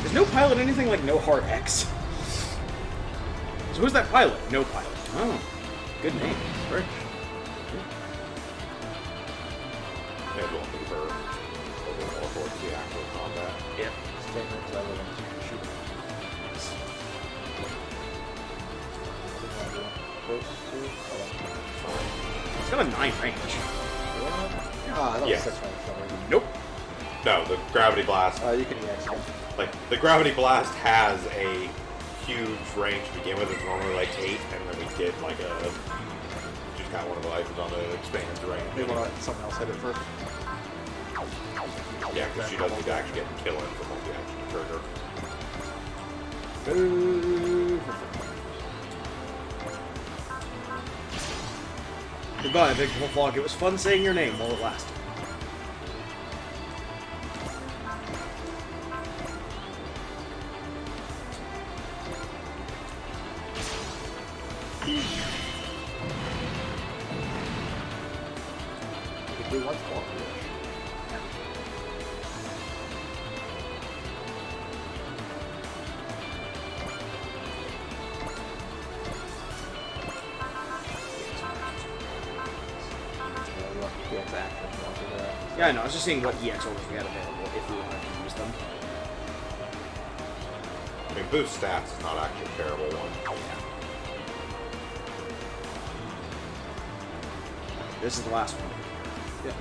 Is no pilot anything like No Heart X? So who's that pilot? No pilot. Oh, good name. Right. Maybe we'll move her a little more towards the actual combat. Yeah. Statements evidence. Shoot. It's got a 9 range. Ah, I thought Yeah. it was 6 range for some reason. Nope. No, the Gravity Blast, You can EX again. like, the Gravity Blast has a huge range to begin with. It's normally like 8, and then we get like a... Just got one of the items on the expanded range. Maybe we'll let someone else hit it first. Yeah, because she doesn't actually get killing for multi-action trigger. Goodbye, Big Bullflog. It was fun saying your name while it lasted. We can do once more. EX action if you want to do that. Yeah, I know. I was just seeing what EX orders we had available if we wanted to use them. I mean, boost stats is not actually a terrible one. This is the last one. Yeah.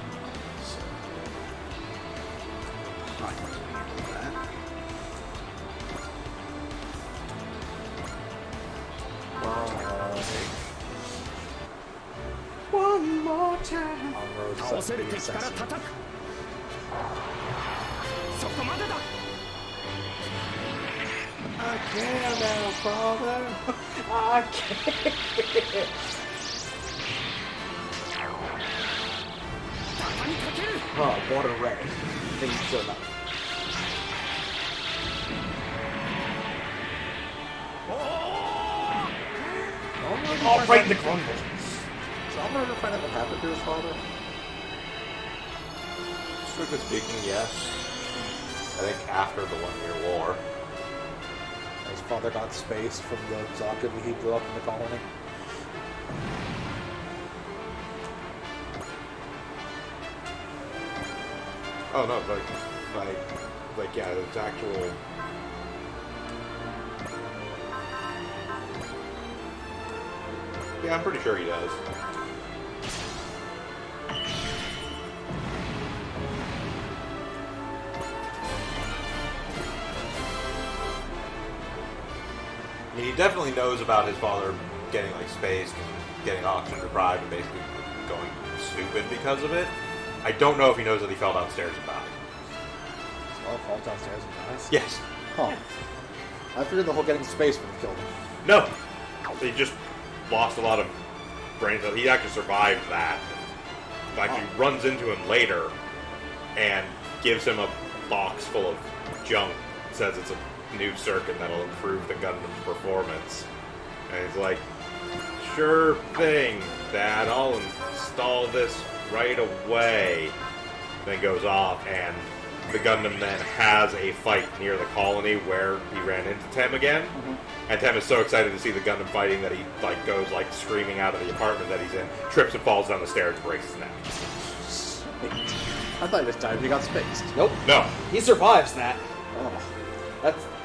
So, I can handle that. One more time. On road 倒せる 70 敵から assassin. 叩くそこまでだ I I care now, father. I can't. Oh, what a ray. Thing showed up. Oh, right in the crumble. Does Amuro ever find out what happened to his father? Strictly speaking, yes. I think after the 1 Year War. His father got spaced from the Zaku he blew up in the colony. Oh no, like yeah, it's actual. Yeah, I'm pretty sure he does. I mean, he definitely knows about his father getting like spaced and getting oxygen deprived and basically going stupid because of it. I don't know if he knows that he fell downstairs and died. His father falls downstairs and dies? Yes. Huh. I figured the whole getting space would have killed him. No. He just lost a lot of brain cells. He actually survived that. In fact, he runs into him later and gives him a box full of junk. Says it's a new circuit that'll improve the Gundam's performance. And he's like, sure thing, Dad. I'll install this right away. Then goes off, and the Gundam then has a fight near the colony where he ran into Tem again. Mm-hmm. And Tem is so excited to see the Gundam fighting that he like goes like screaming out of the apartment that he's in, trips and falls down the stairs, breaks his neck. I thought he just died when he got spaced. Nope. No. He survives that. Oh.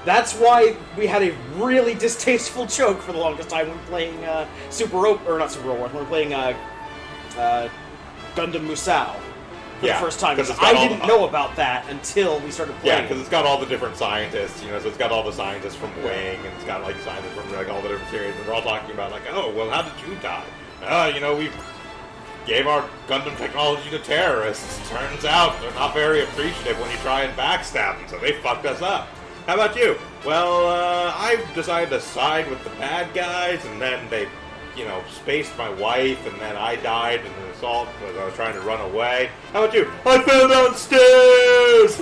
That's why we had a really distasteful joke for the longest time when playing Super Rope, or not Super Rope, when we were playing Gundam Musou for the first time. Because I didn't know about that until we started playing. Yeah, because it's got all the different scientists, you know, so it's got all the scientists from Wing, and it's got like scientists from like all the different series, and they're all talking about like, oh, well, how did you die? You know, we gave our Gundam technology to terrorists. Turns out they're not very appreciative when you try and backstab them, so they fucked us up. How about you? Well, I decided to side with the bad guys, and then they, you know, spaced my wife, and then I died in an assault because I was trying to run away. How about you? I fell downstairs!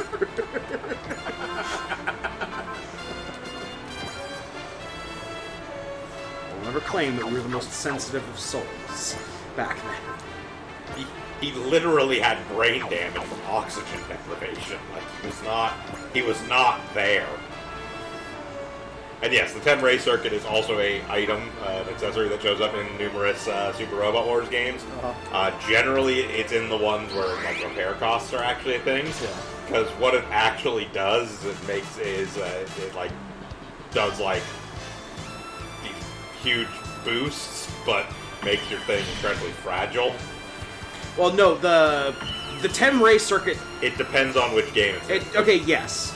We'll never claim that we were the most sensitive of souls back then. He literally had brain damage from oxygen deprivation. Like, he was not there. And yes, the Tem-Ray circuit is also an item, an accessory that shows up in numerous Super Robot Wars games. Generally, it's in the ones where like repair costs are actually a thing. Because what it actually does is it like does like these huge boosts, but makes your thing incredibly fragile. Well, no, the Tem-Ray circuit... It depends on which game it's in. Okay, yes.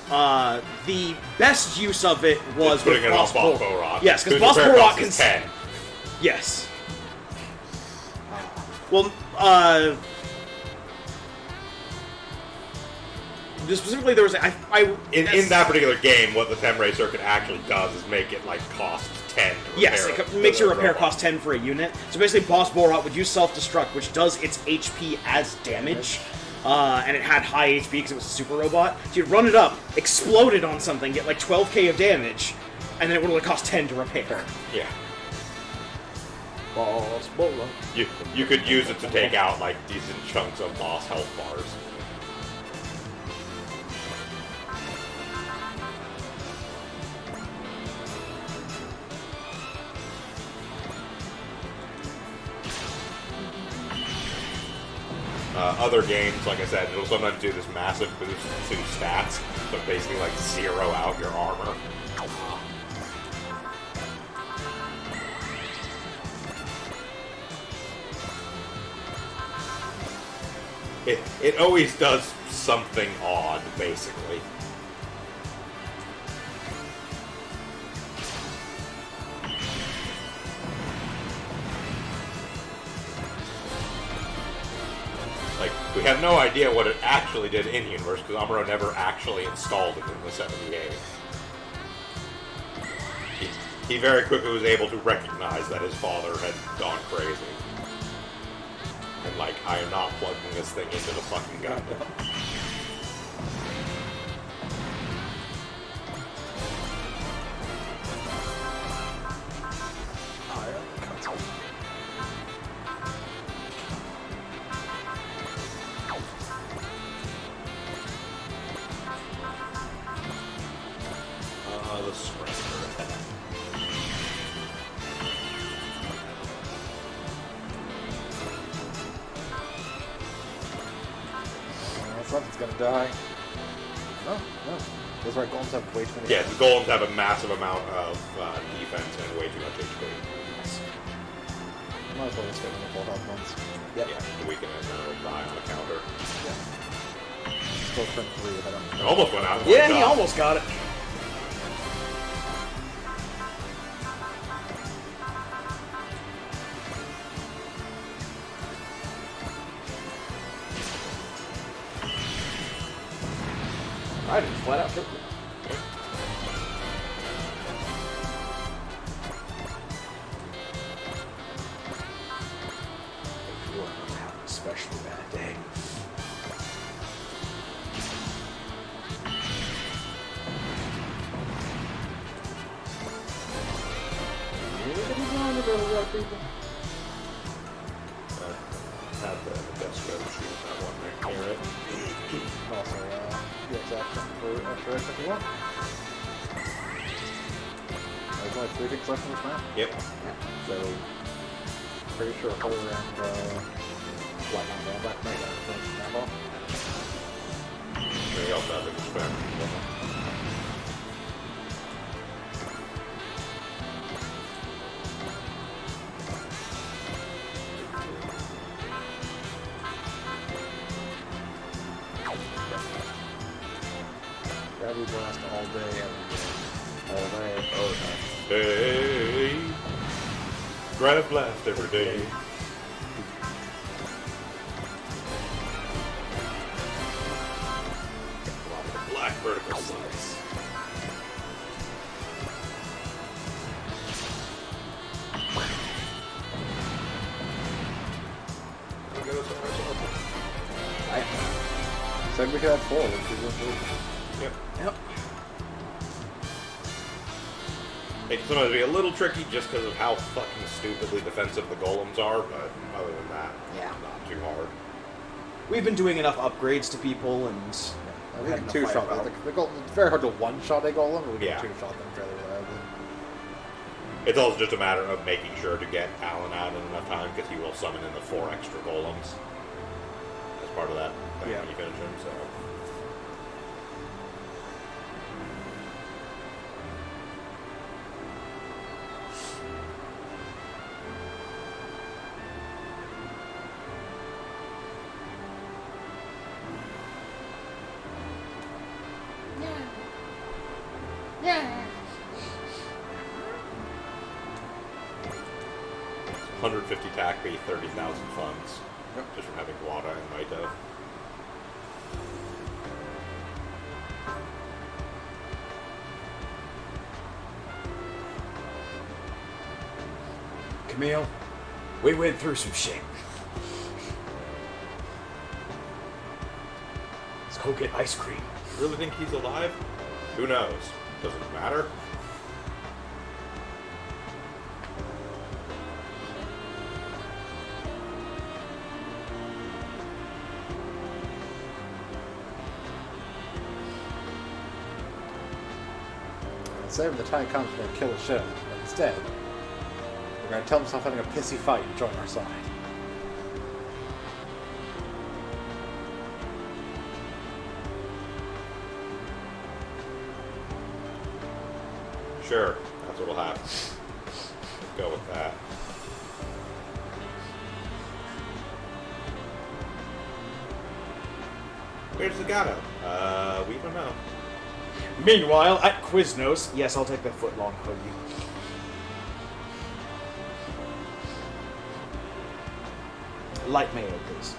The best use of it was putting with it Boss on Boss Borok. Yes, because Boss Borok can... 10. Yes. Well, specifically there was... In that particular game, what the Tem-Ray circuit actually does is make it, like, cost 10 to repair. Yes, it makes your repair cost 10 for a unit. So basically, Boss Borok would use self-destruct, which does its HP as damage. And it had high HP because it was a super robot. So you'd run it up, explode it on something, get like 12k of damage, and then it would only cost 10 to repair. Yeah. Boss Borok. You could use it to take out, like, decent chunks of boss health bars. Other games, like I said, it'll sometimes do this massive boost to stats, but basically like zero out your armor. It always does something odd, basically. Like, we have no idea what it actually did in-universe, because Amuro never actually installed it in the 78. he very quickly was able to recognize that his father had gone crazy. And like, I am not plugging this thing into the fucking Gundam. The surrender attack. Something's gonna die. No, no. Those right golems have way too many. Yeah, the golems have a massive amount of defense and way too much HP. Might as well just get one of the full health ones. Yep. Yeah, the weaken and then it'll die on the counter. Still turn 3 if I don't. It almost went out. Yeah, he almost got it. I just flat out took it. You are having a especially bad day. People. Have the best go shoot that one right near it. Also, the exact thing for after if you want. There's only 3 things left in this map. Yep. So, pretty sure her and Black Mega finish the map off. They also have to expand. Gravity blast all day, every day. All day. Oh, hey. Granite blast every day. Black vertical slice. Said we could have 4, which is improved. Yep. Yep. It can sometimes be a little tricky just because of how fucking stupidly defensive the golems are, but other than that, Yeah. not too hard. We've been doing enough upgrades to people, and We had can enough 2-shot firepower. them. It's very hard to 1-shot a golem, but we Yeah. can 2-shot them fairly reliably. It's also just a matter of making sure to get Alan out in enough time because he will summon in the 4 extra golems as part of that thing Yeah. when you finish him, so. Yeah. 150 tack be 30,000 funds. Just from having Wada and Maito. Camille, we went through some shit. Let's go get ice cream. You really think he's alive? Who knows? Does it matter? Say when the time comes, we're going to kill the shit out of him, but instead, we're going to tell him stop having a pissy fight and join our side. Sure, that's what'll happen. Let's go with that. Where's the Gato? We don't know. Meanwhile, at Quiznos, yes, I'll take that foot-long hoodie. Light mayo, please.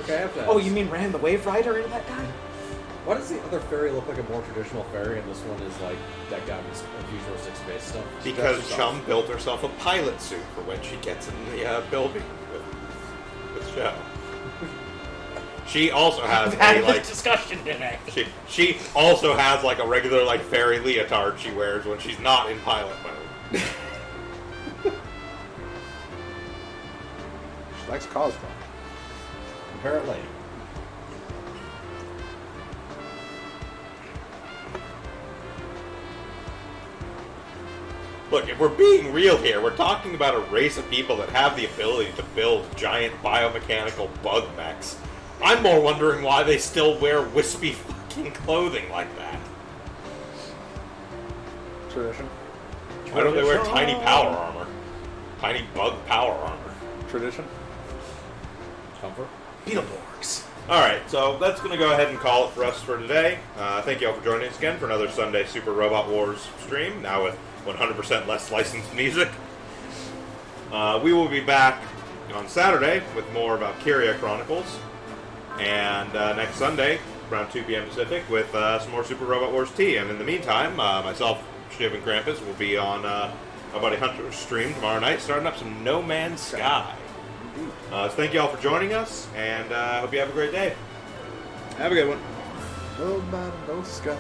Okay, I have to ask. Oh, you mean ran the Wave Rider into that guy? Why does the other fairy look like a more traditional fairy, and this one is like decked out in futuristic space stuff? Because That's Chum built herself a pilot suit for when she gets in the building with Show. She also has We've had a this like discussion today. she also has like a regular like fairy leotard she wears when she's not in pilot mode. She likes cosplay. Apparently. Look, if we're being real here, we're talking about a race of people that have the ability to build giant biomechanical bug mechs. I'm more wondering why they still wear wispy fucking clothing like that. Tradition. Why don't they wear tiny power armor? Tiny bug power armor. Tradition. Comfort. Beetleborgs. Alright, so that's going to go ahead and call it for us for today. Thank you all for joining us again for another Sunday Super Robot Wars stream, now with 100% less licensed music. We will be back on Saturday with more about Valkyria Chronicles, and next Sunday, around 2 p.m. Pacific, with some more Super Robot Wars T. And in the meantime, myself, Shiv, and Krampus will be on our buddy Hunter's stream tomorrow night, starting up some No Man's Sky. So thank you all for joining us, and hope you have a great day. Have a good one. No man, no sky.